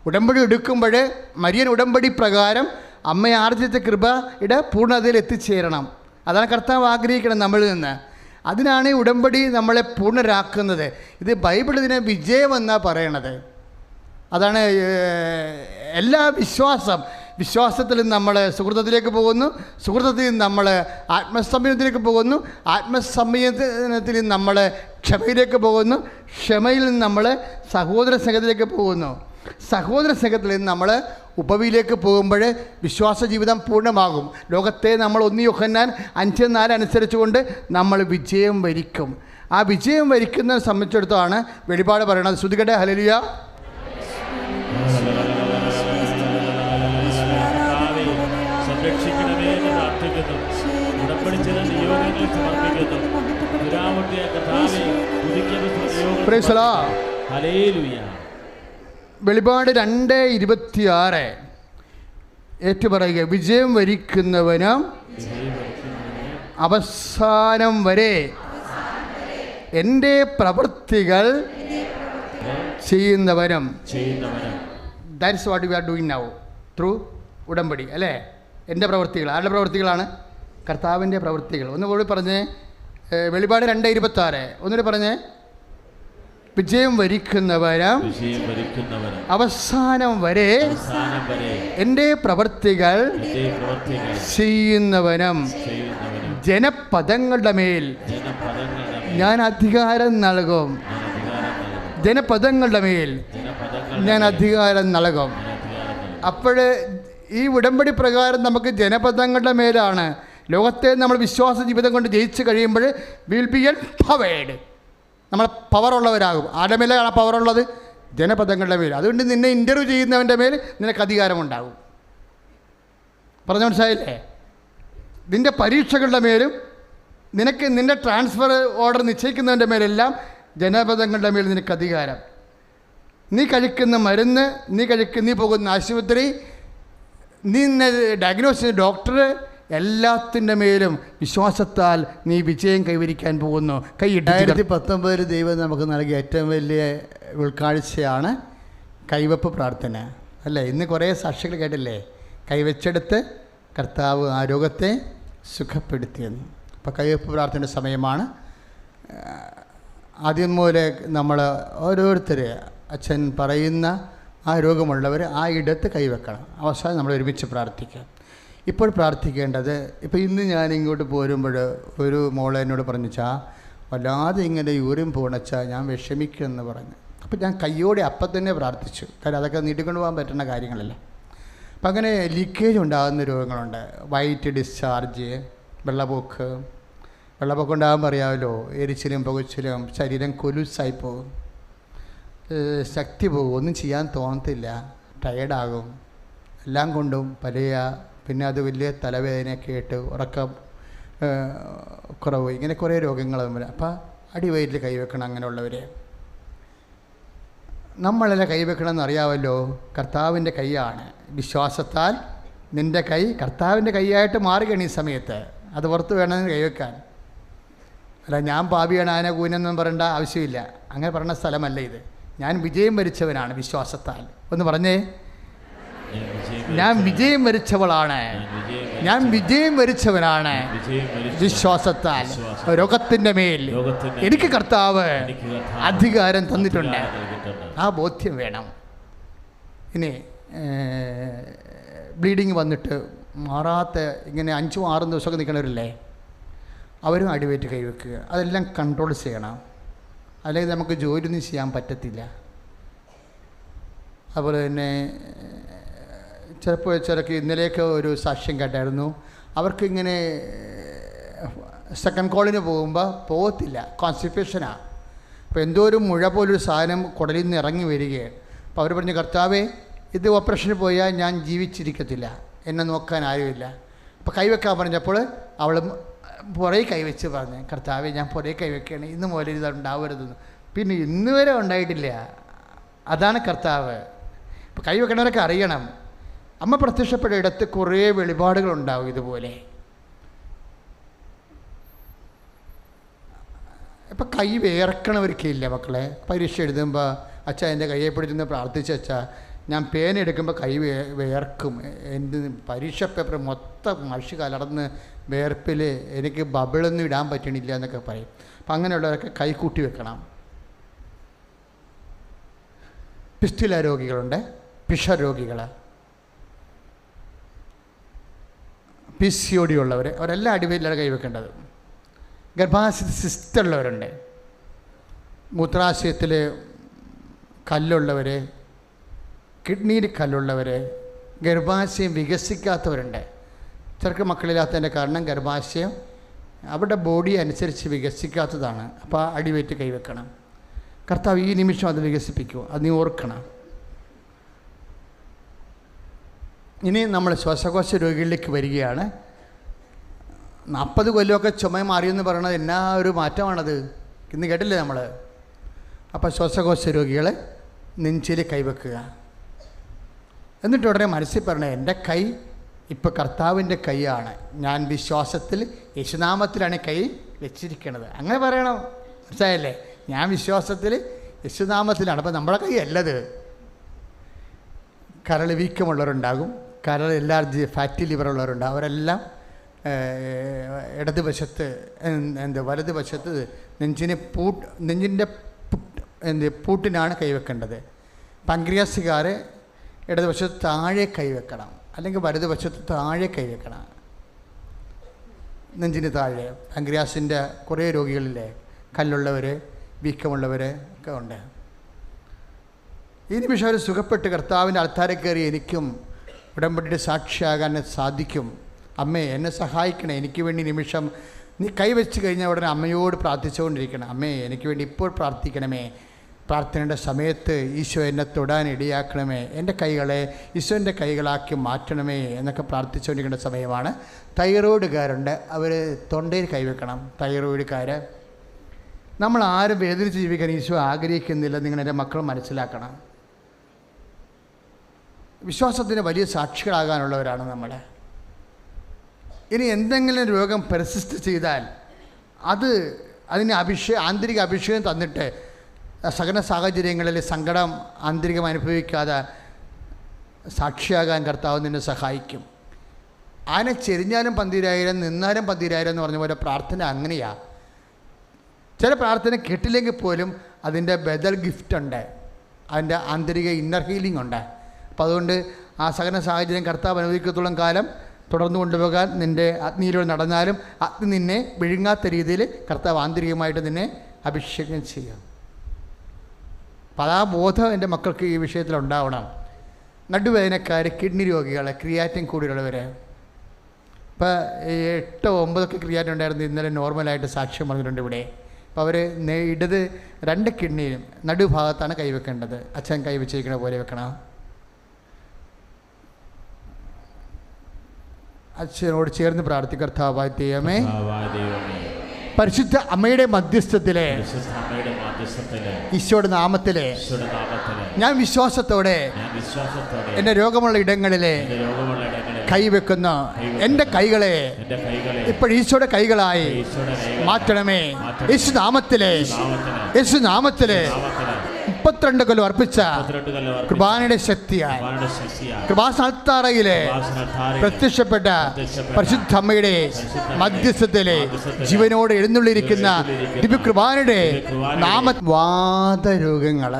ഉടമ്പടി എടുക്കുമ്പോൾ മരിയൻ ഉടമ്പടി പ്രകാരം അമ്മയെ ആർജിച്ച കൃപയുടെ പൂർണ്ണതയിൽ എത്തിച്ചേരണം. അതാണ് കർത്താവ് ആഗ്രഹിക്കണം നമ്മളിൽ നിന്ന്. അതിനാണ് ഈ ഉടമ്പടി നമ്മളെ പൂർണ്ണരാക്കുന്നത്. ഇത് ബൈബിൾ ഇതിനെ വിജയമെന്നാണ് പറയണത്. അതാണ് എല്ലാ വിശ്വാസത്തിൽ നമ്മൾ സുഹൃത്തത്തിലേക്ക് പോകുന്നു, സുഹൃത്തത്തിൽ നമ്മൾ ആത്മസംയമനത്തിലേക്ക് പോകുന്നു, ആത്മസംയമനത്തിൽ നമ്മൾ ക്ഷമയിലേക്ക് പോകുന്നു, ക്ഷമയിൽ നിന്ന് നമ്മൾ സഹോദര സ്നേഹത്തിലേക്ക് പോകുന്നു, സഹോദര സ്നേഹത്തിൽ നിന്ന് നമ്മൾ ഉപവിയിലേക്ക് പോകുമ്പോൾ വിശ്വാസ ജീവിതം പൂർണ്ണമാകും. ലോകത്തെ നമ്മൾ 1 യോഹന്നാൻ 5:4 അനുസരിച്ചുകൊണ്ട് നമ്മൾ വിജയം വരിക്കും. ആ വിജയം വരിക്കുന്നതിനെ സംബന്ധിച്ചിടത്തോളാണ് വെളിപാട് പറയണത്. ശ്രുതികട്ടെ. ഹല്ലേലൂയ. സംരക്ഷിക്കണമേ എന്ന് പ്രാർത്ഥിക്കുന്നു. ഉടമ്പടിച്ചത് നിയോഗങ്ങൾ സമർപ്പിക്കുന്നു. Praise the lord. ഹല്ലേലൂയ. വെളിപാട് 2:26 ഏറ്റുപറയുക. വിജയം വരിക്കുന്നവനും അവസാനം വരെ എൻ്റെ പ്രവൃത്തികൾ ചെയ്യുന്നവനും. That's what we are doing now through ഉടമ്പടി അല്ലേ. എൻ്റെ പ്രവൃത്തികൾ. ആരുടെ പ്രവൃത്തികളാണ്? കർത്താവിൻ്റെ പ്രവൃത്തികൾ. ഒന്നുകൂടി പറഞ്ഞേ. വെളിപാട് 2:26 ഒന്നുകൂടി പറഞ്ഞേ. വിജയം വരിക്കുന്നവനും അവസാനം വരെ എൻ്റെ പ്രവൃത്തികൾ ചെയ്യുന്നവനും ജനപദങ്ങളുടെ മേൽ ഞാൻ അധികാരം നൽകും. ജനപദങ്ങളുടെ മേൽ ഞാൻ അധികാരം നൽകും. അപ്പോൾ ഈ ഉടമ്പടി പ്രകാരം നമുക്ക് ജനപദങ്ങളുടെ മേലാണ്. ലോകത്തെ നമ്മൾ വിശ്വാസ ജീവിതം കൊണ്ട് ജയിച്ച് കഴിയുമ്പോൾ വിൽ ബി എംപവേർഡ്. നമ്മൾ പവറുള്ളവരാകും. ആരുടെ മേലാണ് പവറുള്ളത്? ജനപദങ്ങളുടെ മേൽ. അതുകൊണ്ട് നിന്നെ ഇൻ്റർവ്യൂ ചെയ്യുന്നവൻ്റെ മേൽ നിനക്ക് അധികാരമുണ്ടാകും. പറഞ്ഞ മനസ്സിലായില്ലേ? നിൻ്റെ പരീക്ഷകളുടെ മേലും നിനക്ക് നിൻ്റെ ട്രാൻസ്ഫർ ഓർഡർ നിശ്ചയിക്കുന്നതിൻ്റെ മേലെല്ലാം ജനപദങ്ങളുടെ മേൽ നിനക്ക് അധികാരം. നീ കഴിക്കുന്ന മരുന്ന്, നീ പോകുന്ന ആശുപത്രി, നീ ഡയഗ്നോസ് ഡോക്ടർ, എല്ലാത്തിൻ്റെ മേലും വിശ്വാസത്താൽ നീ വിജയം കൈവരിക്കാൻ പോകുന്നു. 2019 ദൈവം നമുക്ക് നൽകിയ ഏറ്റവും വലിയ ഉൾക്കാഴ്ചയാണ് കൈവപ്പ് പ്രാർത്ഥന അല്ലേ. ഇന്ന് കുറേ സാക്ഷികൾ കേട്ടില്ലേ? കൈവച്ചെടുത്ത് കർത്താവ് ആ രോഗത്തെ സുഖപ്പെടുത്തിയെന്ന്. അപ്പോൾ കൈവപ്പ് പ്രാർത്ഥനയുടെ സമയമാണ്. ആദ്യം പോലെ നമ്മൾ ഓരോരുത്തർ അച്ഛൻ പറയുന്ന ആ രോഗമുള്ളവർ ആ ഇടത്ത് കൈവെക്കണം. അവസാനം നമ്മൾ ഒരുമിച്ച് പ്രാർത്ഥിക്കാം. ഇപ്പോൾ പ്രാർത്ഥിക്കേണ്ടത്, ഇപ്പോൾ ഇന്ന് ഞാൻ ഇങ്ങോട്ട് പോരുമ്പോൾ ഒരു മോളെ എന്നോട് പറഞ്ഞാ വല്ലാതെ ഇങ്ങനെ യൂറിൻ പോണച്ചാൽ ഞാൻ വിഷമിക്കുമെന്ന് പറഞ്ഞു. അപ്പോൾ ഞാൻ കയ്യോടെ അപ്പം തന്നെ പ്രാർത്ഥിച്ചു. കാര്യം അതൊക്കെ നീട്ടിക്കൊണ്ട് പോകാൻ പറ്റുന്ന കാര്യങ്ങളല്ല. അപ്പം അങ്ങനെ ലീക്കേജ് ഉണ്ടാകുന്ന രോഗങ്ങളുണ്ട്. വൈറ്റ് ഡിസ്ചാർജ്, വെള്ളപ്പോക്ക്, വെള്ളപ്പൊക്കം ഉണ്ടാകുമ്പോൾ അറിയാമല്ലോ, എരിച്ചിലും പുകച്ചിലും ശരീരം കൊലുസായി പോകും, ശക്തി പോകും, ഒന്നും ചെയ്യാൻ തോന്നത്തില്ല, ടയേർഡാകും, എല്ലാം കൊണ്ടും പിന്നെ അത് വലിയ തലവേദനയൊക്കെ ആയിട്ട് ഉറക്കം കുറവ്, ഇങ്ങനെ കുറേ രോഗങ്ങൾ തമ്മിൽ. അപ്പോൾ അടിവയറ്റിൽ കൈവെക്കണം അങ്ങനെയുള്ളവരെ. നമ്മളെല്ലാം കൈവെക്കണമെന്ന് അറിയാമല്ലോ, കർത്താവിൻ്റെ കൈയാണ്. വിശ്വാസത്താൽ നിൻ്റെ കൈ കർത്താവിൻ്റെ കൈയായിട്ട് മാറുകയാണ് ഈ സമയത്ത്. അത് പുറത്ത് വേണമെന്ന് കൈവെക്കാൻ. അല്ല, ഞാൻ പാപിയാണ് ആന കൂനെന്നും പറയേണ്ട ആവശ്യമില്ല. അങ്ങനെ പറയുന്ന സ്ഥലമല്ല ഇത്. ഞാൻ വിജയം വരിച്ചവനാണ് വിശ്വാസത്താൽ. ഒന്ന് പറഞ്ഞേ, ഞാൻ വിജയം വരിച്ചവളാണ്, ഞാൻ വിജയം വരിച്ചവനാണ് വിശ്വാസത്താൽ. രോഗത്തിൻ്റെ മേൽ എനിക്ക് കർത്താവ് അധികാരം തന്നിട്ടുണ്ട്. ആ ബോധ്യം വേണം. ഇനി ബ്ലീഡിങ് വന്നിട്ട് മാറാത്ത ഇങ്ങനെ 5-6 ദിവസമൊക്കെ നിൽക്കണവരില്ലേ, അവരും അടിവയറ്റ് കൈവെക്കുക. അതെല്ലാം കൺട്രോൾ ചെയ്യണം, അല്ലെങ്കിൽ നമുക്ക് ജോലിയൊന്നും ചെയ്യാൻ പറ്റത്തില്ല. അതുപോലെ തന്നെ ചിലർക്ക് ഇന്നലെയൊക്കെ ഒരു സാക്ഷ്യം കേട്ടായിരുന്നു. അവർക്കിങ്ങനെ സെക്കൻഡ് കോളിന് പോകുമ്പോൾ പോകത്തില്ല, കോൺസ്റ്റിപ്പേഷനാണ്. അപ്പോൾ എന്തോ ഒരു മുഴ പോലൊരു സാധനം കുടലിൽ നിന്ന് ഇറങ്ങി വരികയാണ്. അപ്പോൾ അവർ പറഞ്ഞു, കർത്താവേ, ഇത് ഓപ്പറേഷന് പോയാൽ ഞാൻ ജീവിച്ചിരിക്കത്തില്ല, എന്നെ നോക്കാൻ ആരുമില്ല. അപ്പോൾ കൈവെക്കാൻ പറഞ്ഞപ്പോൾ അവൾ പുറകെ കൈവച്ച് പറഞ്ഞു, കർത്താവേ, ഞാൻ പുറകെ കൈവെക്കുകയാണ്, ഇന്ന് മുതൽ ഇത് ഉണ്ടാവരുതെന്ന്. പിന്നെ ഇന്ന് വരെ ഉണ്ടായിട്ടില്ല. അതാണ് കർത്താവ്. ഇപ്പോൾ കൈവെക്കണവരൊക്കെ അറിയണം, അമ്മ പ്രത്യക്ഷപ്പെട്ട ഇടത്ത് കുറേ വെളിപാടുകളുണ്ടാവും ഇതുപോലെ. ഇപ്പം കൈ വേർക്കണവർക്കില്ല മക്കളെ. പരീക്ഷ എഴുതുമ്പോൾ അച്ഛാ എൻ്റെ കയ്യെ പിടിച്ചെന്ന് പ്രാർത്ഥിച്ച അച്ഛാ, ഞാൻ പേന എടുക്കുമ്പോൾ കൈ വേർക്കും, എന്ത് പരീക്ഷ പേപ്പർ മൊത്തം മഷി കലർന്ന് വേർപ്പിൽ എനിക്ക് ബബിളൊന്നും ഇടാൻ പറ്റണില്ല എന്നൊക്കെ പറയും. അപ്പം അങ്ങനെയുള്ളവരൊക്കെ കൈ കൂട്ടി വെക്കണം. പിസ്റ്റുല രോഗികളുണ്ട്, പിഷർ രോഗികൾ, PCOD ഉള്ളവർ, അവരെല്ലാം അടിവയിലാണ് കൈവെക്കേണ്ടത്. ഗർഭാശയത്തിൽ സിസ്റ്റുള്ളവരുണ്ട്, മൂത്രാശയത്തിൽ കല്ലുള്ളവർ, കിഡ്നിയിൽ കല്ലുള്ളവർ, ഗർഭാശയം വികസിക്കാത്തവരുണ്ട്. ചെറുക്ക് മക്കളില്ലാത്തതിൻ്റെ കാരണം ഗർഭാശയം അവരുടെ ബോഡി അനുസരിച്ച് വികസിക്കാത്തതാണ്. അപ്പോൾ അടിവയറ്റ് കൈവെക്കണം. കർത്താവ് ഈ നിമിഷം അത് വികസിപ്പിക്കും, അത് നീ ഓർക്കണം. ഇനി നമ്മൾ ശ്വാസകോശ രോഗികളിലേക്ക് വരികയാണ്. 40 കൊല്ലമൊക്കെ ചുമ മാറിയെന്ന് പറയണത് എന്നാ ഒരു മാറ്റമാണത്, ഇന്ന് കേട്ടില്ലേ നമ്മൾ. അപ്പോൾ ശ്വാസകോശ രോഗികളെ നെഞ്ചിൽ കൈവെക്കുക. എന്നിട്ട് ഉടനെ മനസ്സിൽ പറഞ്ഞത്, എൻ്റെ കൈ ഇപ്പോൾ കർത്താവിൻ്റെ കൈയാണ്, ഞാൻ വിശ്വാസത്തിൽ യേശുനാമത്തിലാണ് കൈ വെച്ചിരിക്കുന്നത്. അങ്ങനെ പറയണം, മനസ്സിലായല്ലേ? ഞാൻ വിശ്വാസത്തിൽ യേശുനാമത്തിലാണ്. അപ്പോൾ നമ്മുടെ കൈ അല്ലത്. കരൾ വീക്കമുള്ളവരുണ്ടാകും, കരൾ എലാർജി, ഫാറ്റി ലിവറുള്ളവരുണ്ടാകും. അവരെല്ലാം ഇടതുവശത്ത് വലതുവശത്ത് നെഞ്ചിൻ്റെ പൂട്ടിനാണ് കൈവെക്കേണ്ടത്. പങ്ക്രിയാസുകാർ ഇടതുവശത്ത് താഴെ കൈവെക്കണം, അല്ലെങ്കിൽ വലതുവശത്ത് താഴെ കൈവെക്കണം, നെഞ്ചിന് താഴെ. പങ്ക്രിയാസിൻ്റെ കുറേ രോഗികളിലെ കല്ലുള്ളവർ, വീക്കമുള്ളവർ ഒക്കെ ഉണ്ട്. ഈ നിമിഷം അവർ സുഖപ്പെട്ട് കർത്താവിൻ്റെ അൾത്താരെ കയറി എനിക്കും ഉടമ്പടിയുടെ സാക്ഷിയാകാൻ സാധിക്കും, അമ്മേ എന്നെ സഹായിക്കണേ, എനിക്ക് വേണ്ടി നിമിഷം നീ കൈവച്ച് കഴിഞ്ഞാൽ ഉടനെ അമ്മയോട് പ്രാർത്ഥിച്ചുകൊണ്ടിരിക്കണം. അമ്മേ എനിക്ക് വേണ്ടി ഇപ്പോൾ പ്രാർത്ഥിക്കണമേ, പ്രാർത്ഥനയുടെ സമയത്ത് ഈശോ എന്നെ തൊടാൻ ഇടയാക്കണമേ, എൻ്റെ കൈകളെ ഈശോൻ്റെ കൈകളാക്കി മാറ്റണമേ എന്നൊക്കെ പ്രാർത്ഥിച്ചുകൊണ്ടിരിക്കേണ്ട സമയമാണ്. തൈറോയ്ഡുകാരുണ്ട്, അവർ തൊണ്ടയിൽ കൈവെക്കണം. തൈറോയ്ഡുകാർ, നമ്മൾ ആരും വേദനിച്ച് ജീവിക്കാൻ ഈശോ ആഗ്രഹിക്കുന്നില്ല. നിങ്ങൾ എൻ്റെ മക്കൾ മനസ്സിലാക്കണം. വിശ്വാസത്തിന് വലിയ സാക്ഷികളാകാനുള്ളവരാണ് നമ്മൾ. ഇനി എന്തെങ്കിലും രോഗം പെർസിസ്റ്റ് ചെയ്താൽ അതിന് ആന്തരിക അഭിഷേകം തന്നിട്ട് സകല സാഹചര്യങ്ങളിൽ സങ്കടം ആന്തരികം അനുഭവിക്കാതെ സാക്ഷിയാകാൻ കർത്താവ് നിന്നെ സഹായിക്കും. ആനെ ചെരിഞ്ഞാലും 10000 നിന്നാലും 10000 എന്ന് പറഞ്ഞ പോലെ പ്രാർത്ഥന അങ്ങനെയാണ്. ചില പ്രാർത്ഥന കേട്ടില്ലെങ്കിൽ പോലും അതിൻ്റെ ബദൽ ഗിഫ്റ്റ് ഉണ്ട്, അതിൻ്റെ ആന്തരിക ഇന്നർ ഹീലിംഗ് ഉണ്ട്. അപ്പോൾ അതുകൊണ്ട് ആ സകല സാഹചര്യം കർത്താവ് അനുവദിക്കത്തോളം കാലം തുടർന്നു കൊണ്ടുപോകാൻ നിൻ്റെ അഗ്നിയിലൂടെ നടന്നാലും അഗ്നി നിന്നെ വിഴുങ്ങാത്ത രീതിയിൽ കർത്താവ് ആന്തരികമായിട്ട് നിന്നെ അഭിഷേകം ചെയ്യാം. അപ്പോൾ ആ ബോധം എൻ്റെ മക്കൾക്ക് ഈ വിഷയത്തിലുണ്ടാവണം. നടുവേദനക്കാർ, കിഡ്നി രോഗികൾ, ക്രിയാറ്റിൻ കൂടിയുള്ളവർ, ഇപ്പോൾ 8, 9 ക്രിയാറ്റുണ്ടായിരുന്നു, ഇന്നലെ നോർമലായിട്ട് സാക്ഷ്യം പറഞ്ഞിട്ടുണ്ട് ഇവിടെ. അപ്പോൾ അവർ ഇടത് 2 കിഡ്നിയിലും നടുഭാഗത്താണ് കൈവെക്കേണ്ടത്. അച്ഛൻ കൈവച്ചിരിക്കണ പോലെ വെക്കണം. അച്ഛനോട് ചേർന്ന് പ്രാർത്ഥിക്കുക. കർത്താവായ ദൈവമേ, പരിശുദ്ധ അമ്മയുടെ മധ്യസ്ഥത്തിലെ ഈശോയുടെ നാമത്തിലെ ഞാൻ വിശ്വാസത്തോടെ എൻ്റെ രോഗമുള്ള ഇടങ്ങളിലെ കൈവെക്കുന്ന എൻ്റെ കൈകളെ ഇപ്പോൾ ഈശോയുടെ കൈകളായി മാറ്റണമേ. യേശുനാമത്തിലെ 32 കൊല്ലം അർപ്പിച്ച കുർബാനയുടെ ശക്തിയായി കൃപാസനത്താറയിലെ പ്രത്യക്ഷപ്പെട്ട പരിശുദ്ധ അമ്മയുടെ മധ്യസ്ഥത്തിലെ ജീവനോട് എഴുന്നള്ളിയിരിക്കുന്ന ദിവ്യ കുർബാനയുടെ നാമ വാതരോഗങ്ങൾ,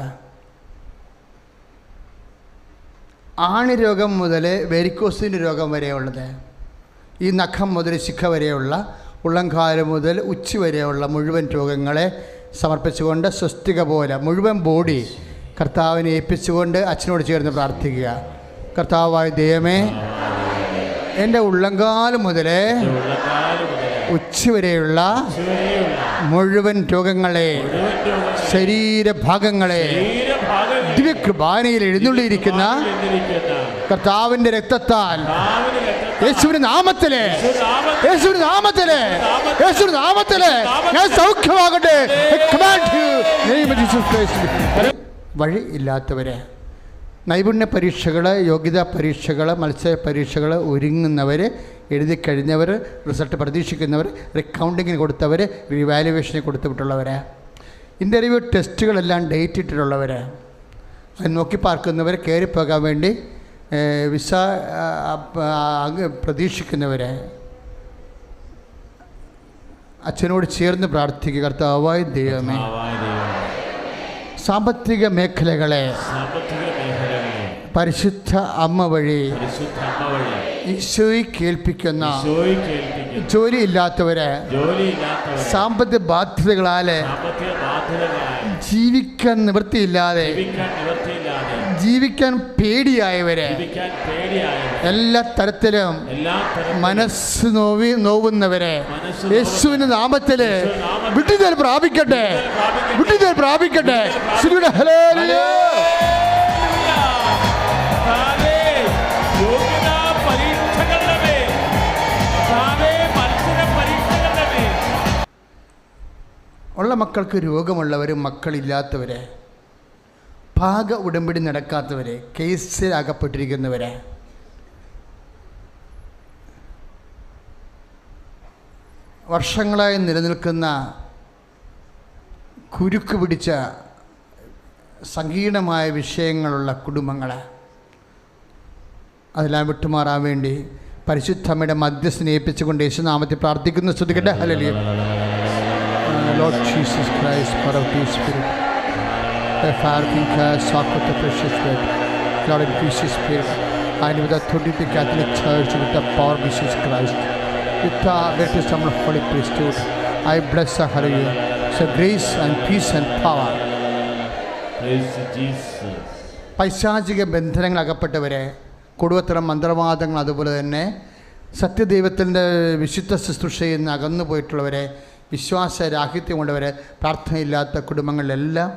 ആണിരോഗം മുതൽ വെരിക്കോസിൻ്റെ രോഗം വരെയുള്ളത്, ഈ നഖം മുതൽ ശിഖ വരെയുള്ള, ഉള്ളംകാല് മുതൽ ഉച്ചി വരെയുള്ള മുഴുവൻ രോഗങ്ങളെ സമർപ്പിച്ചുകൊണ്ട് സ്വസ്തിക പോലെ മുഴുവൻ ബോഡി കർത്താവിനെ ഏൽപ്പിച്ചുകൊണ്ട് അച്ഛനോട് ചേർന്ന് പ്രാർത്ഥിക്കുക. കർത്താവായ ദൈവമേ, എൻ്റെ ഉള്ളംകാല് മുതൽ ഉച്ചി വരെയുള്ള മുഴുവൻ രോഗങ്ങളെ, ശരീരഭാഗങ്ങളെ ദിവ്യകൃപാനയിൽ എഴുന്നള്ളിയിരിക്കുന്ന കർത്താവിൻ്റെ രക്തത്താൽ യേശുവിന്റെ നാമത്തിലെ ഞാൻ സൗഖ്യമാകട്ടെ. വഴി ഇല്ലാത്തവരെ, നൈപുണ്യ പരീക്ഷകൾ, യോഗ്യതാ പരീക്ഷകൾ, മത്സര പരീക്ഷകൾ ഒരുങ്ങുന്നവർ, എഴുതി കഴിഞ്ഞവർ, റിസൾട്ട് പ്രതീക്ഷിക്കുന്നവർ, റിക്കൗണ്ടിങ്ങിന് കൊടുത്തവർ, റിവാലുവേഷന് കൊടുത്തുവിട്ടുള്ളവർ, ഇൻ്റർവ്യൂ ടെസ്റ്റുകളെല്ലാം ഡേറ്റ് ഇട്ടിട്ടുള്ളവർ, അത് നോക്കി പാർക്കുന്നവർ, കയറിപ്പോകാൻ വേണ്ടി വിസ പ്രതീക്ഷിക്കുന്നവരെ അച്ഛനോട് ചേർന്ന് പ്രാർത്ഥിക്കുക. കർത്താവായ ദൈവമേ, സാമ്പത്തിക മേഖലകളെ പരിശുദ്ധ അമ്മ വഴി ഈശോയെ കേൾപ്പിക്കുന്ന ജോലിയില്ലാത്തവരെ, സാമ്പത്തിക ബാധ്യതകളാൽ ജീവിക്കാൻ നിവൃത്തിയില്ലാതെ ജീവിക്കാൻ പേടിയായവരെ, എല്ലാ തരത്തിലും മനസ്സ് നോവുന്നവരെ യേശുവിന്റെ നാമത്തില് വിടുതൽ പ്രാപിക്കട്ടെ. ഉള്ള മക്കൾക്ക് രോഗമുള്ളവരും മക്കളില്ലാത്തവരെ, ഭാഗ ഉടമ്പടി നടക്കാത്തവരെ, കേസിൽ അകപ്പെട്ടിരിക്കുന്നവരെ, വർഷങ്ങളായി നിലനിൽക്കുന്ന കുരുക്ക് പിടിച്ച സങ്കീർണമായ വിഷയങ്ങളുള്ള കുടുംബങ്ങൾ, അതെല്ലാം വിട്ടുമാറാൻ വേണ്ടി പരിശുദ്ധമ്മയുടെ മധ്യസ്ഥനെ ഏൽപ്പിച്ചുകൊണ്ട് യേശുനാമത്തിൽ പ്രാർത്ഥിക്കുന്നു. സ്തുതിക്കട്ടെ. Hallelujah. Lord Jesus Christ, for of His Spirit, the fire think sock with the precious blood, Lord, increase His Spirit, and with the authority of the Catholic Church, with the power of Jesus Christ, with the baptism of Holy Priesthood, I bless the Hallelujah. So grace and peace and power. Praise Jesus. പൈശാചിക ബന്ധനങ്ങൾ അകപ്പെട്ടവരെ, കൊടുവത്തരം മന്ത്രവാദങ്ങൾ, അതുപോലെ തന്നെ സത്യദൈവത്തിൻ്റെ വിശുദ്ധ ശുശ്രൂഷയിൽ നിന്ന് അകന്നു പോയിട്ടുള്ളവരെ, വിശ്വാസരാഹിത്യം കൊണ്ടവരെ, പ്രാർത്ഥനയില്ലാത്ത കുടുംബങ്ങളിലെല്ലാം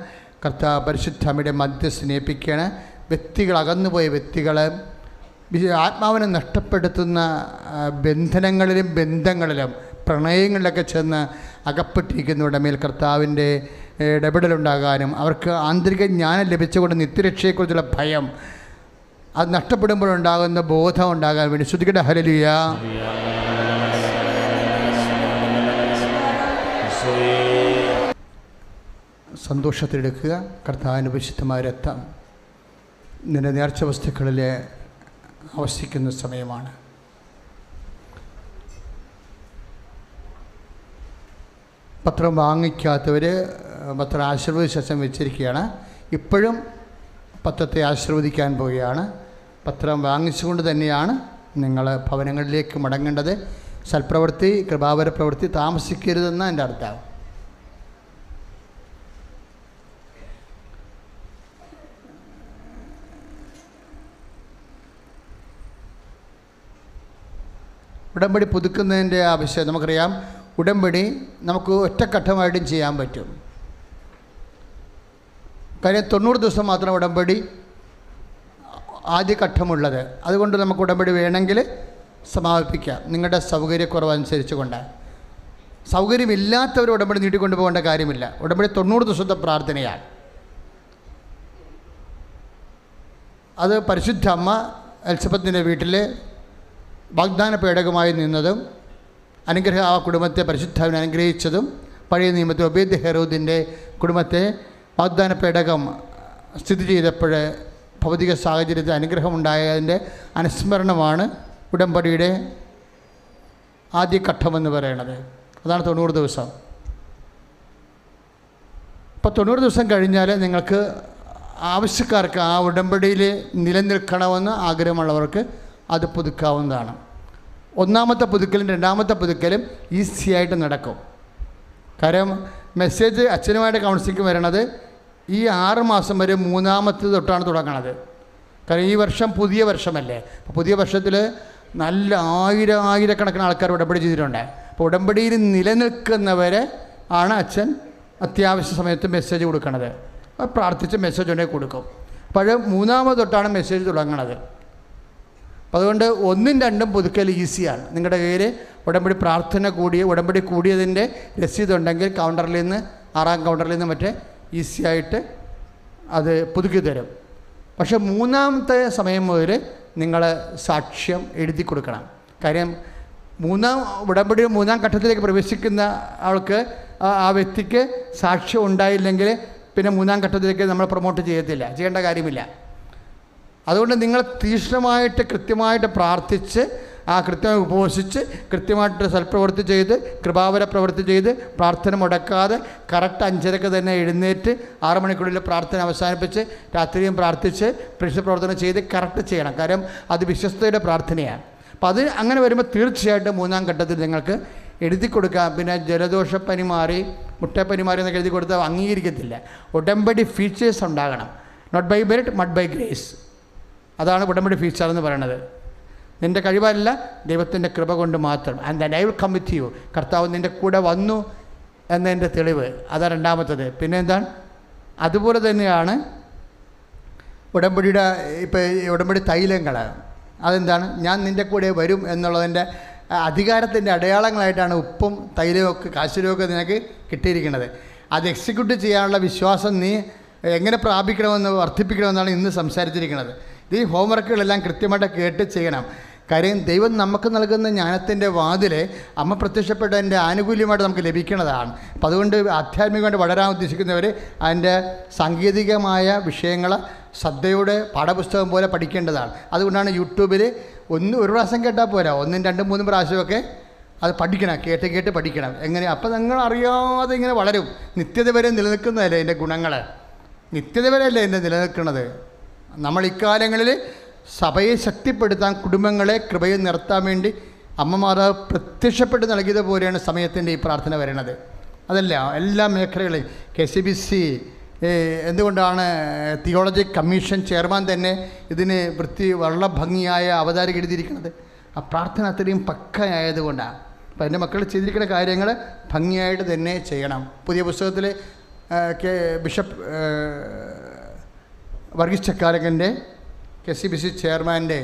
പരിശുദ്ധ അമ്മയുടെ മധ്യസ്ഥനെ ഏൽപ്പിക്കുകയാണ്. വ്യക്തികൾ, അകന്നുപോയ വ്യക്തികൾ, ആത്മാവിനെ നഷ്ടപ്പെടുത്തുന്ന ബന്ധനങ്ങളിലും ബന്ധങ്ങളിലും പ്രണയങ്ങളിലൊക്കെ ചെന്ന് അകപ്പെട്ടിരിക്കുന്നവരുടെ മേൽ കർത്താവിൻ്റെ ഇടപെടലുണ്ടാകാനും അവർക്ക് ആന്തരിക ജ്ഞാനം ലഭിച്ചുകൊണ്ട് നിത്യരക്ഷയെക്കുറിച്ചുള്ള ഭയം അത് നഷ്ടപ്പെടുമ്പോഴുണ്ടാകുന്ന ബോധം ഉണ്ടാകാൻ വേണ്ടി ശ്രുതിക്കട്ടെ. ഹല്ലേലൂയ. സന്തോഷത്തിലെടുക്കുക. കർത്താവിൻ്റെ വിശുദ്ധമായ രക്തം നിന്റെ നേർച്ച വസ്തുക്കളിൽ ആവശ്യിക്കുന്ന സമയമാണ്. പത്രം വാങ്ങിക്കാത്തവർ പത്രം ആശീർവദിച്ച ശേഷം വെച്ചിരിക്കുകയാണ്. ഇപ്പോഴും പത്രത്തെ ആശീർവദിക്കാൻ പോവുകയാണ്. പത്രം വാങ്ങിച്ചുകൊണ്ട് തന്നെയാണ് നിങ്ങൾ ഭവനങ്ങളിലേക്ക് മടങ്ങേണ്ടത്. സൽപ്രവൃത്തി, കൃപാവര പ്രവൃത്തി താമസിക്കരുതെന്ന് എൻ്റെ അർത്ഥം. ഉടമ്പടി പുതുക്കുന്നതിൻ്റെ ആവശ്യം നമുക്കറിയാം. ഉടമ്പടി നമുക്ക് ഒറ്റഘട്ടമായിട്ടും ചെയ്യാൻ പറ്റും. കാര്യം 90 ദിവസം മാത്രം ഉടമ്പടി ആദ്യഘട്ടമുള്ളത്. അതുകൊണ്ട് നമുക്ക് ഉടമ്പടി വേണമെങ്കിൽ സമാപിപ്പിക്കാം, നിങ്ങളുടെ സൗകര്യക്കുറവനുസരിച്ച് കൊണ്ട്. സൗകര്യമില്ലാത്തവർ ഉടമ്പടി നീട്ടിക്കൊണ്ടു പോകേണ്ട കാര്യമില്ല. ഉടമ്പടി 90 ദിവസത്തെ പ്രാർത്ഥനയാണ്. അത് പരിശുദ്ധ അമ്മ എലിസബത്തിൻ്റെ വീട്ടിൽ വാഗ്ദാന പേടകമായി നിന്നതും ആ കുടുംബത്തെ പരിശുദ്ധാവിനെ അനുഗ്രഹിച്ചതും, പഴയ നിയമത്തിൽ ഒബേദ് ഹെറോദിൻ്റെ കുടുംബത്തെ വാഗ്ദാന പേടകം സ്ഥിതി ചെയ്തപ്പോൾ ഭൗതിക സാഹചര്യത്തിൽ അനുഗ്രഹമുണ്ടായതിൻ്റെ അനുസ്മരണമാണ് ഉടമ്പടിയുടെ ആദ്യഘട്ടമെന്ന് പറയുന്നത്. അതാണ് 90 ദിവസം. അപ്പോൾ 90 ദിവസം കഴിഞ്ഞാൽ നിങ്ങൾക്ക് ആവശ്യക്കാർക്ക് ആ ഉടമ്പടിയിൽ നിലനിൽക്കണമെന്ന് ആഗ്രഹമുള്ളവർക്ക് അത് പുതുക്കാവുന്നതാണ്. ഒന്നാമത്തെ പുതുക്കലും രണ്ടാമത്തെ പുതുക്കലും ഈസിയായിട്ട് നടക്കും. കാര്യം മെസ്സേജ് അച്ഛനുമായിട്ട് കൗൺസിലിംഗ് വരണത് ഈ 6 മാസം വരെ 3ാമത്തെ തൊട്ടാണ് തുടങ്ങണത്. കാരണം ഈ വർഷം പുതിയ വർഷമല്ലേ. അപ്പോൾ പുതിയ വർഷത്തിൽ നല്ല ആയിരക്കണക്കിന് ആൾക്കാർ ഉടമ്പടി ചെയ്തിട്ടുണ്ട്. അപ്പോൾ ഉടമ്പടിയിൽ നിലനിൽക്കുന്നവരെ ആണ് അച്ഛൻ അത്യാവശ്യ സമയത്ത് മെസ്സേജ് കൊടുക്കണത്. പ്രാർത്ഥിച്ച് മെസ്സേജ് ഉണ്ടെങ്കിൽ കൊടുക്കും. അപ്പോൾ 3ാമത് തൊട്ടാണ് മെസ്സേജ് തുടങ്ങണത്. അപ്പോൾ അതുകൊണ്ട് 1ഉം 2ഉം പുതുക്കൽ ഈസിയാണ്. നിങ്ങളുടെ കയ്യിൽ ഉടമ്പടി പ്രാർത്ഥന ഉടമ്പടി കൂടിയതിൻ്റെ രസീതുണ്ടെങ്കിൽ കൗണ്ടറിൽ നിന്ന് 6ാം കൗണ്ടറിൽ നിന്ന് മറ്റേ ഈസിയായിട്ട് അത് പുതുക്കി തരും. പക്ഷേ 3ാമത്തെ സമയം മുതൽ നിങ്ങൾ സാക്ഷ്യം എഴുതി കൊടുക്കണം. കാര്യം ഉടമ്പടി 3ാം ഘട്ടത്തിലേക്ക് പ്രവേശിക്കുന്ന ആൾക്ക് ആ വ്യക്തിക്ക് സാക്ഷ്യം ഉണ്ടായില്ലെങ്കിൽ പിന്നെ 3ാം ഘട്ടത്തിലേക്ക് നമ്മൾ പ്രൊമോട്ട് ചെയ്യേണ്ട കാര്യമില്ല. അതുകൊണ്ട് നിങ്ങൾ തീക്ഷ്ണമായിട്ട് കൃത്യമായിട്ട് പ്രാർത്ഥിച്ച് കൃത്യമായി ഉപവസിച്ച് കൃത്യമായിട്ട് സൽപ്രവൃത്തി ചെയ്ത് കൃപാവര പ്രവൃത്തി ചെയ്ത് പ്രാർത്ഥന മുടക്കാതെ കറക്റ്റ് 5:30 തന്നെ എഴുന്നേറ്റ് 6 മണിക്കൂറിൽ പ്രാർത്ഥന അവസാനിപ്പിച്ച് രാത്രിയും പ്രാർത്ഥിച്ച് പ്രേക്ഷിത പ്രവർത്തനം ചെയ്ത് കറക്റ്റ് ചെയ്യണം. കാര്യം അത് വിശ്വസ്തയുടെ പ്രാർത്ഥനയാണ്. അപ്പോൾ അത് അങ്ങനെ വരുമ്പോൾ തീർച്ചയായിട്ടും 3ാം ഘട്ടത്തിൽ നിങ്ങൾക്ക് എഴുതി കൊടുക്കാം. പിന്നെ ജലദോഷപ്പനി മാറി മുട്ടപ്പനി മാറി എന്നൊക്കെ എഴുതി കൊടുത്താൽ അംഗീകരിക്കത്തില്ല. ഉടമ്പടി ഫീച്ചേഴ്സ് ഉണ്ടാകണം. Not by merit but by grace. അതാണ് ഉടമ്പടി ഫീച്ചർ എന്ന് പറയുന്നത്. നിൻ്റെ കഴിവല്ല, ദൈവത്തിൻ്റെ കൃപ കൊണ്ട് മാത്രം. And then I will come with you. കർത്താവ് നിൻ്റെ കൂടെ വന്നു എന്നതിൻ്റെ തെളിവ്. അതാണ് രണ്ടാമത്തത്. പിന്നെ എന്താണ്? അതുപോലെ തന്നെയാണ് ഉടമ്പടി തൈലങ്ങൾ. അതെന്താണ്? ഞാൻ നിൻ്റെ കൂടെ വരും എന്നുള്ളതിൻ്റെ അധികാരത്തിൻ്റെ അടയാളങ്ങളായിട്ടാണ് ഉപ്പും തൈലമൊക്കെ കാശുരമൊക്കെ നിനക്ക് കിട്ടിയിരിക്കുന്നത്. അത് എക്സിക്യൂട്ട് ചെയ്യാനുള്ള വിശ്വാസം നീ എങ്ങനെ പ്രാപിക്കണമെന്ന് വർദ്ധിപ്പിക്കണമെന്നാണ് ഇന്ന് സംസാരിച്ചിരിക്കുന്നത്. ഈ ഹോംവർക്കുകളെല്ലാം കൃത്യമായിട്ട് കേട്ട് ചെയ്യണം. കാര്യം ദൈവം നമുക്ക് നൽകുന്ന ജ്ഞാനത്തിൻ്റെ വാതിൽ അമ്മ പ്രത്യക്ഷപ്പെട്ടതിൻ്റെ ആനുകൂല്യമായിട്ട് നമുക്ക് ലഭിക്കുന്നതാണ്. അപ്പം അതുകൊണ്ട് ആധ്യാത്മികമായിട്ട് വളരാൻ ഉദ്ദേശിക്കുന്നവർ അതിൻ്റെ സാങ്കേതികമായ വിഷയങ്ങൾ ശ്രദ്ധയോടെ പാഠപുസ്തകം പോലെ പഠിക്കേണ്ടതാണ്. അതുകൊണ്ടാണ് യൂട്യൂബിൽ ഒരു പ്രാവശ്യം കേട്ടാൽ പോരാ, 1, 2, 3 പ്രാവശ്യമൊക്കെ അത് പഠിക്കണം. കേട്ട് പഠിക്കണം. എങ്ങനെ? അപ്പം നിങ്ങൾ അറിയാതെ ഇങ്ങനെ വളരും. നിത്യത വരെ നിലനിൽക്കുന്നതല്ലേ അതിൻ്റെ ഗുണങ്ങൾ. നിത്യത വരെയല്ലേ അതിൻ്റെ നിലനിൽക്കുന്നത്. നമ്മൾ ഇക്കാലങ്ങളിൽ സഭയെ ശക്തിപ്പെടുത്താൻ, കുടുംബങ്ങളെ കൃപയിൽ നിർത്താൻ വേണ്ടി അമ്മമാതാവ് പ്രത്യക്ഷപ്പെട്ട് നൽകിയതുപോലെയാണ് സമയത്തിൻ്റെ ഈ പ്രാർത്ഥന വരുന്നത്. അതല്ല എല്ലാ മേഖലകളിലും KCBC എന്തുകൊണ്ടാണ് തിയോളജി കമ്മീഷൻ ചെയർമാൻ തന്നെ ഇതിന് വളരെ ഭംഗിയായ അവതാരിക എഴുതിയിരിക്കുന്നത്? ആ പ്രാർത്ഥന അത്രയും പക്കയായതുകൊണ്ടാണ്. അപ്പോൾ എൻ്റെ മക്കൾ ചെയ്തിരിക്കുന്ന കാര്യങ്ങൾ ഭംഗിയായിട്ട് തന്നെ ചെയ്യണം. പുതിയ പുസ്തകത്തിൽ ബിഷപ്പ് വർഗീസ് ചക്കാലക്കൻ്റെ KCBC ചെയർമാൻ്റെ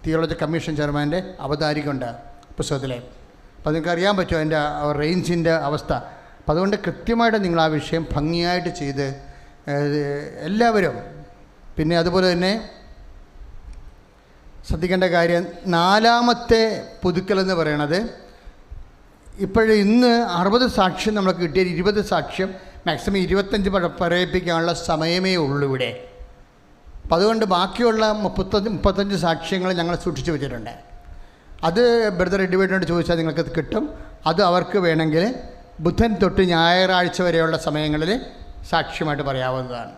തിയോളജി കമ്മീഷൻ ചെയർമാൻ്റെ അവതാരികയുണ്ട് പുസ്തകത്തിലെ. അപ്പോൾ നിങ്ങൾക്ക് അറിയാൻ പറ്റുമോ അതിൻ്റെ റേഞ്ചിൻ്റെ അവസ്ഥ. അപ്പം അതുകൊണ്ട് കൃത്യമായിട്ട് നിങ്ങൾ ആ വിഷയം ഭംഗിയായിട്ട് ചെയ്ത് എല്ലാവരും. പിന്നെ അതുപോലെ തന്നെ ശ്രദ്ധിക്കേണ്ട കാര്യം, 4ാമത്തെ പുതുക്കലെന്ന് പറയണത് ഇന്ന് 60 സാക്ഷ്യം നമുക്ക് കിട്ടിയ 20 സാക്ഷ്യം മാക്സിമം 25 പറയിപ്പിക്കാനുള്ള സമയമേ ഉള്ളൂ ഇവിടെ. അപ്പം അതുകൊണ്ട് ബാക്കിയുള്ള 35 സാക്ഷ്യങ്ങൾ ഞങ്ങൾ സൂക്ഷിച്ചു വെച്ചിട്ടുണ്ട്. അത് ബ്രദർ എഡ്വേർഡിനോട് ചോദിച്ചാൽ നിങ്ങൾക്ക് കിട്ടും. അത് അവർക്ക് വേണമെങ്കിൽ ബുധൻ തൊട്ട് ഞായറാഴ്ച വരെയുള്ള സമയങ്ങളിൽ സാക്ഷ്യമായിട്ട് പറയാവുന്നതാണ്.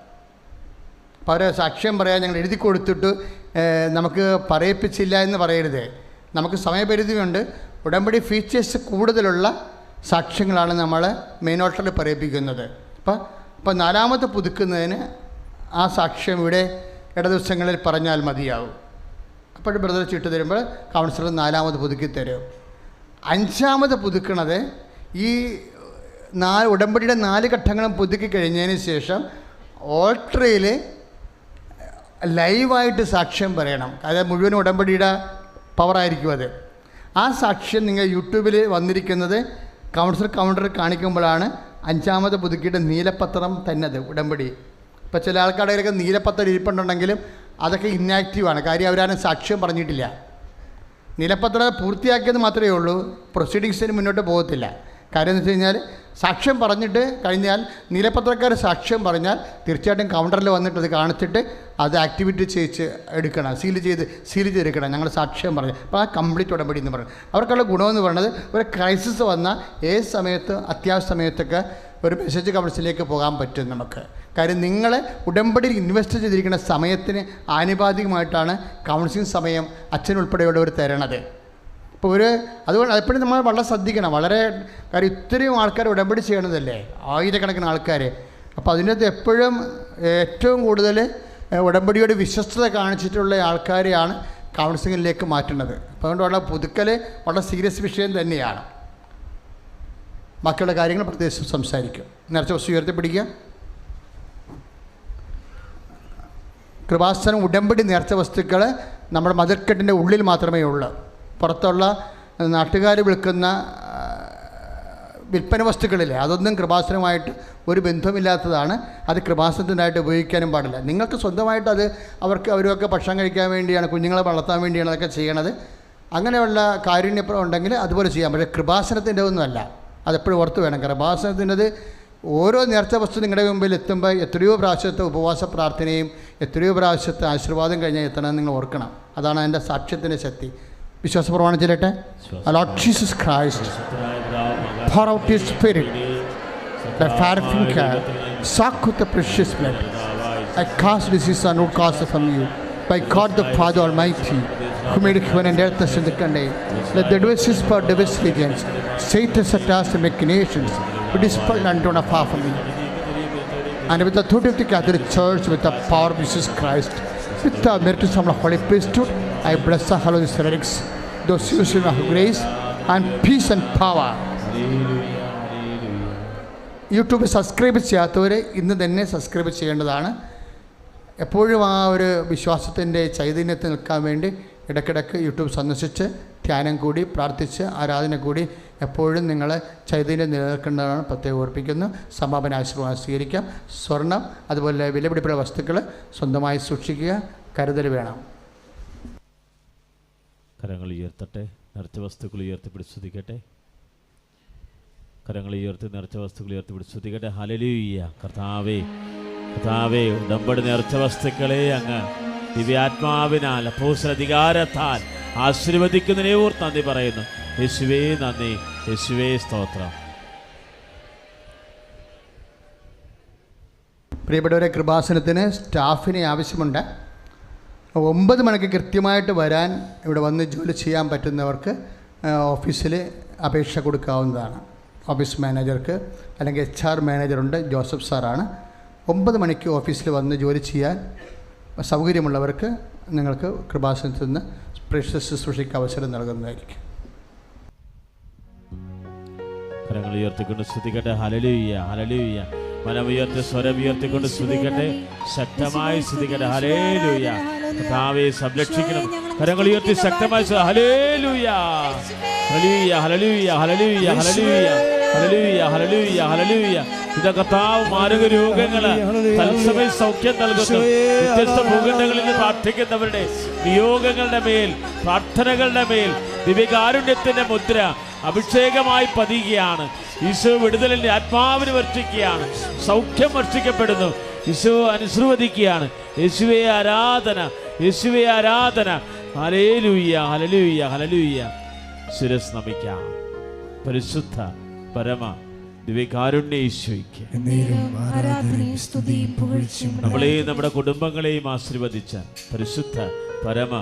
അപ്പോൾ അവർ സാക്ഷ്യം പറയാൻ ഞങ്ങൾ എഴുതി കൊടുത്തിട്ട് നമുക്ക് പറയിപ്പിച്ചില്ല എന്ന് പറയരുത്. നമുക്ക് സമയപരിധിയുണ്ട്. ഉടമ്പടി ഫീച്ചേഴ്സ് കൂടുതലുള്ള സാക്ഷ്യങ്ങളാണ് നമ്മൾ മെയിൻ ഓർഡറിൽ പറയിപ്പിക്കുന്നത്. അപ്പോൾ 4ാമത്തെ പുതുക്കുന്നതിന് ആ സാക്ഷ്യം ഇവിടെ ദിവസങ്ങളിൽ പറഞ്ഞാൽ മതിയാവും. അപ്പോൾ ബ്രദർ ചിട്ട് തരുമ്പോൾ കൗൺസിലർ 4ാമത് പുതുക്കി തരും. അഞ്ചാമത് പുതുക്കണത് ഈ ഉടമ്പടിയുടെ 4 ഘട്ടങ്ങളും പുതുക്കി കഴിഞ്ഞതിന് ശേഷം ഓൾട്ടറിൽ ലൈവായിട്ട് സാക്ഷ്യം പറയണം. അതായത് മുഴുവൻ ഉടമ്പടിയുടെ പവറായിരിക്കും അത്. ആ സാക്ഷ്യം നിങ്ങൾ യൂട്യൂബിൽ വന്നിരിക്കുന്നത് കൗണ്ടറിൽ കാണിക്കുമ്പോഴാണ് 5ാമത് പുതുക്കിയിട്ട് നീലപത്രം തന്നെ അത് ഉടമ്പടി. ഇപ്പോൾ ചില ആൾക്കാരുടെയൊക്കെ നീലപത്രം ഇരിപ്പുണ്ടെങ്കിലും അതൊക്കെ ഇന്നാക്റ്റീവാണ്. കാര്യം അവരാരും സാക്ഷ്യം പറഞ്ഞിട്ടില്ല. നീലപത്രം പൂർത്തിയാക്കിയത് മാത്രമേ ഉള്ളൂ, പ്രൊസീഡിങ്സിന് മുന്നോട്ട് പോകത്തില്ല. കാര്യം എന്ന് വെച്ച് കഴിഞ്ഞാൽ സാക്ഷ്യം പറഞ്ഞിട്ട് കഴിഞ്ഞാൽ നീലപത്രക്കാർ സാക്ഷ്യം പറഞ്ഞാൽ തീർച്ചയായിട്ടും കൗണ്ടറിൽ വന്നിട്ട് അത് കാണിച്ചിട്ട് അത് ആക്ടിവിറ്റി ചെയ്ത് എടുക്കണം, സീൽ ചെയ്തെടുക്കണം. ഞങ്ങൾ സാക്ഷ്യം പറഞ്ഞു. അപ്പോൾ ആ കംപ്ലീറ്റ് ഉടമ്പടി എന്ന് പറയുന്നത് അവർക്കുള്ള ഗുണമെന്ന് പറയുന്നത് ഒരു ക്രൈസിസ് വന്നാൽ ഏത് സമയത്ത് അത്യാവശ്യ സമയത്തൊക്കെ ഒരു മെസ്സേജ് കൗൺസിലേക്ക് പോകാൻ പറ്റും നമുക്ക്. കാര്യം നിങ്ങൾ ഉടമ്പടിയിൽ ഇൻവെസ്റ്റ് ചെയ്തിരിക്കുന്ന സമയത്തിന് ആനുപാതികമായിട്ടാണ് കൗൺസിലിംഗ് സമയം അച്ഛനുൾപ്പെടെയുള്ളവർ തരണത്. ഇപ്പോൾ അതുകൊണ്ട് എപ്പോഴും നമ്മൾ വളരെ ശ്രദ്ധിക്കണം. വളരെ കാര്യം ഇത്രയും ആൾക്കാർ ഉടമ്പടി ചെയ്യണതല്ലേ, ആയിരക്കണക്കിന് ആൾക്കാർ. അപ്പോൾ അതിനകത്ത് എപ്പോഴും ഏറ്റവും കൂടുതൽ ഉടമ്പടിയോട് വിശ്വസ്തത കാണിച്ചിട്ടുള്ള ആൾക്കാരെയാണ് കൗൺസിലിങ്ങിലേക്ക് മാറ്റുന്നത്. അപ്പോൾ അതുകൊണ്ടുള്ള പുതുക്കൽ വളരെ സീരിയസ് വിഷയം തന്നെയാണ്. ബാക്കിയുള്ള കാര്യങ്ങൾ പ്രത്യേകിച്ച് സംസാരിക്കും. നേരത്തെ വസ്തു ഉയർത്തിപ്പിടിക്കുക. കൃപാസനം ഉടമ്പടി നേർച്ച വസ്തുക്കൾ നമ്മുടെ മതിൽക്കെട്ടിൻ്റെ ഉള്ളിൽ മാത്രമേ ഉള്ളൂ. പുറത്തുള്ള നാട്ടുകാർ വിൽക്കുന്ന വിൽപ്പന വസ്തുക്കളില്ലേ, അതൊന്നും കൃപാസനവുമായിട്ട് ഒരു ബന്ധമില്ലാത്തതാണ്. അത് കൃപാസനത്തിനായിട്ട് ഉപയോഗിക്കാനും പാടില്ല. നിങ്ങൾക്ക് സ്വന്തമായിട്ട് അത് അവരൊക്കെ ഭക്ഷണം കഴിക്കാൻ വേണ്ടിയാണ്, കുഞ്ഞുങ്ങളെ വളർത്താൻ വേണ്ടിയാണ് അതൊക്കെ ചെയ്യണത്. അങ്ങനെയുള്ള കാരുണ്യം ഉണ്ടെങ്കിൽ അതുപോലെ ചെയ്യാം. പക്ഷേ കൃപാസനത്തിൻ്റെ ഒന്നുമല്ല. അതെപ്പോഴും ഓർത്ത് വേണം. കൃപാസനത്തിൻ്റെത് ഓരോ നേർച്ച വസ്തു നിങ്ങളുടെ മുമ്പിൽ എത്തുമ്പോൾ എത്രയോ പ്രാവശ്യത്തെ ഉപവാസ പ്രാർത്ഥനയും എത്രയോ പ്രാവശ്യത്തെ ആശീർവാദം കഴിഞ്ഞാൽ എത്തണമെന്ന് നിങ്ങൾ ഓർക്കണം. അതാണ് അതിൻ്റെ സാക്ഷ്യത്തിൻ്റെ ശക്തി. വിശ്വാസ പ്രമാണം ചെല്ലട്ടെ. Lord Jesus Christ, pour out His Spirit, the fire finger, suck with the precious blood. I cast disease and root cause from you. By God the Father Almighty, who made heaven and earth as in the day. Let the devices for device legends, Satan's attacks and machinations, be dispelled unto and far from me. And with the authority of the Catholic Church, with the power of Jesus Christ, with the merits of the Holy Priesthood, I bless the hallowed relics, those using of grace and peace and power. YouTube subscribe ചെയ്യാത്തവർ ഇന്ന് തന്നെ സബ്സ്ക്രൈബ് ചെയ്യേണ്ടതാണ്. എപ്പോഴും ആ ഒരു വിശ്വാസത്തിൻ്റെ ചൈതന്യത്തിൽ നിൽക്കാൻ വേണ്ടി ഇടയ്ക്കിടയ്ക്ക് യൂട്യൂബ് സന്ദർശിച്ച് ധ്യാനം കൂടി പ്രാർത്ഥിച്ച് ആരാധന കൂടി എപ്പോഴും നിങ്ങൾ ചൈതന്യം നിലനിൽക്കേണ്ടതാണ് പ്രത്യേകം ഓർപ്പിക്കുന്നു. സമാപന ആശീർവാദം സ്വീകരിക്കാം. സ്വർണം അതുപോലെ വിലപിടിപ്പുള്ള വസ്തുക്കൾ സ്വന്തമായി സൂക്ഷിക്കുക, കരുതൽ വേണം. കരങ്ങൾ ഉയർത്തട്ടെ. നിറച്ച വസ്തുക്കൾ ഉയർത്തിപ്പിടിച്ച് സ്തുതിക്കട്ടെ. കരങ്ങൾ ഉയർത്തി നിറച്ച വസ്തുക്കൾ ഉയർത്തിപ്പിടിച്ച് സ്തുതിക്കട്ടെ. ഹല്ലേലൂയ. കർത്താവേ ഉടമ്പടി നിറച്ച വസ്തുക്കളെ അങ്ങ് ദിവ്യാത്മാവിനാൽ അപ്പോസ്തല അധികാരത്താൽ ആശീർവദിക്കുന്നതിനെ ഓർത്ത് നന്ദി പറയുന്നു. യേശുവേ നന്ദി, യേശുവേ സ്തോത്രം. പ്രിയപ്പെട്ടവരെ, കൃപാസനത്തിന് സ്റ്റാഫിനെ ആവശ്യമുണ്ട്. 9 മണിക്ക് കൃത്യമായിട്ട് വരാൻ ഇവിടെ വന്ന് ജോലി ചെയ്യാൻ പറ്റുന്നവർക്ക് ഓഫീസിൽ അപേക്ഷ കൊടുക്കാവുന്നതാണ്. ഓഫീസ് മാനേജർക്ക് അല്ലെങ്കിൽ HR മാനേജറുണ്ട്, ജോസഫ് സാറാണ്. 9 മണിക്ക് ഓഫീസിൽ വന്ന് ജോലി ചെയ്യാൻ സൗകര്യമുള്ളവർക്ക് നിങ്ങൾക്ക് കൃപാസനത്തിൽ നിന്ന് പ്രേക്ഷിത ശുശ്രൂഷയ്ക്ക് അവസരം നൽകുന്നതായിരിക്കും. കരങ്ങൾ ഉയർത്തിക്കൊണ്ട് സ്തുതിക്കട്ടെ. Hallelujah, hallelujah. മനമുയർത്തി സ്വരം ഉയർത്തിക്കൊണ്ട് സ്തുതിക്കട്ടെ. ശക്തമായി സ്തുതിക്കട്ടെ. ഹല്ലേലൂയ. കർത്താവേ സംരക്ഷിക്കണം. കരങ്ങൾ ഉയർത്തി ശക്തമായി hallelujah, hallelujah, hallelujah, hallelujah, hallelujah, hallelujah, hallelujah, hallelujah. ഇത് കർത്താവ് മാരക രോഗങ്ങള് തത്സമയം സൗഖ്യം നൽകുന്നു. വ്യത്യസ്ത ഭൂഖണ്ഡങ്ങളിൽ നിന്ന് പ്രാർത്ഥിക്കുന്നവരുടെ നിയോഗങ്ങളുടെ മേൽ, പ്രാർത്ഥനകളുടെ മേൽ ദിവ്യകാരുണ്യത്തിന്റെ മുദ്ര അഭിഷേകമായി പതിയുകയാണ്. ഈശോ വിടുതലിന്റെ ആത്മാവിന് വർഷിക്കുകയാണ്. സൗഖ്യം വർഷിക്കപ്പെടുന്നു. ഈശോ അനുശ്രവദിക്കുകയാണ്. യേശുവേ ആരാധന, യേശുവേ ആരാധന. Hallelujah, hallelujah, hallelujah. ശിരസ് നമിക്കാം. പരിശുദ്ധ പരമ ദിവ്യകാരുണ്യ ഈശോയ്ക്ക് നമ്മളെയും നമ്മുടെ കുടുംബങ്ങളെയും ആശീർവദിച്ച പരിശുദ്ധ പരമ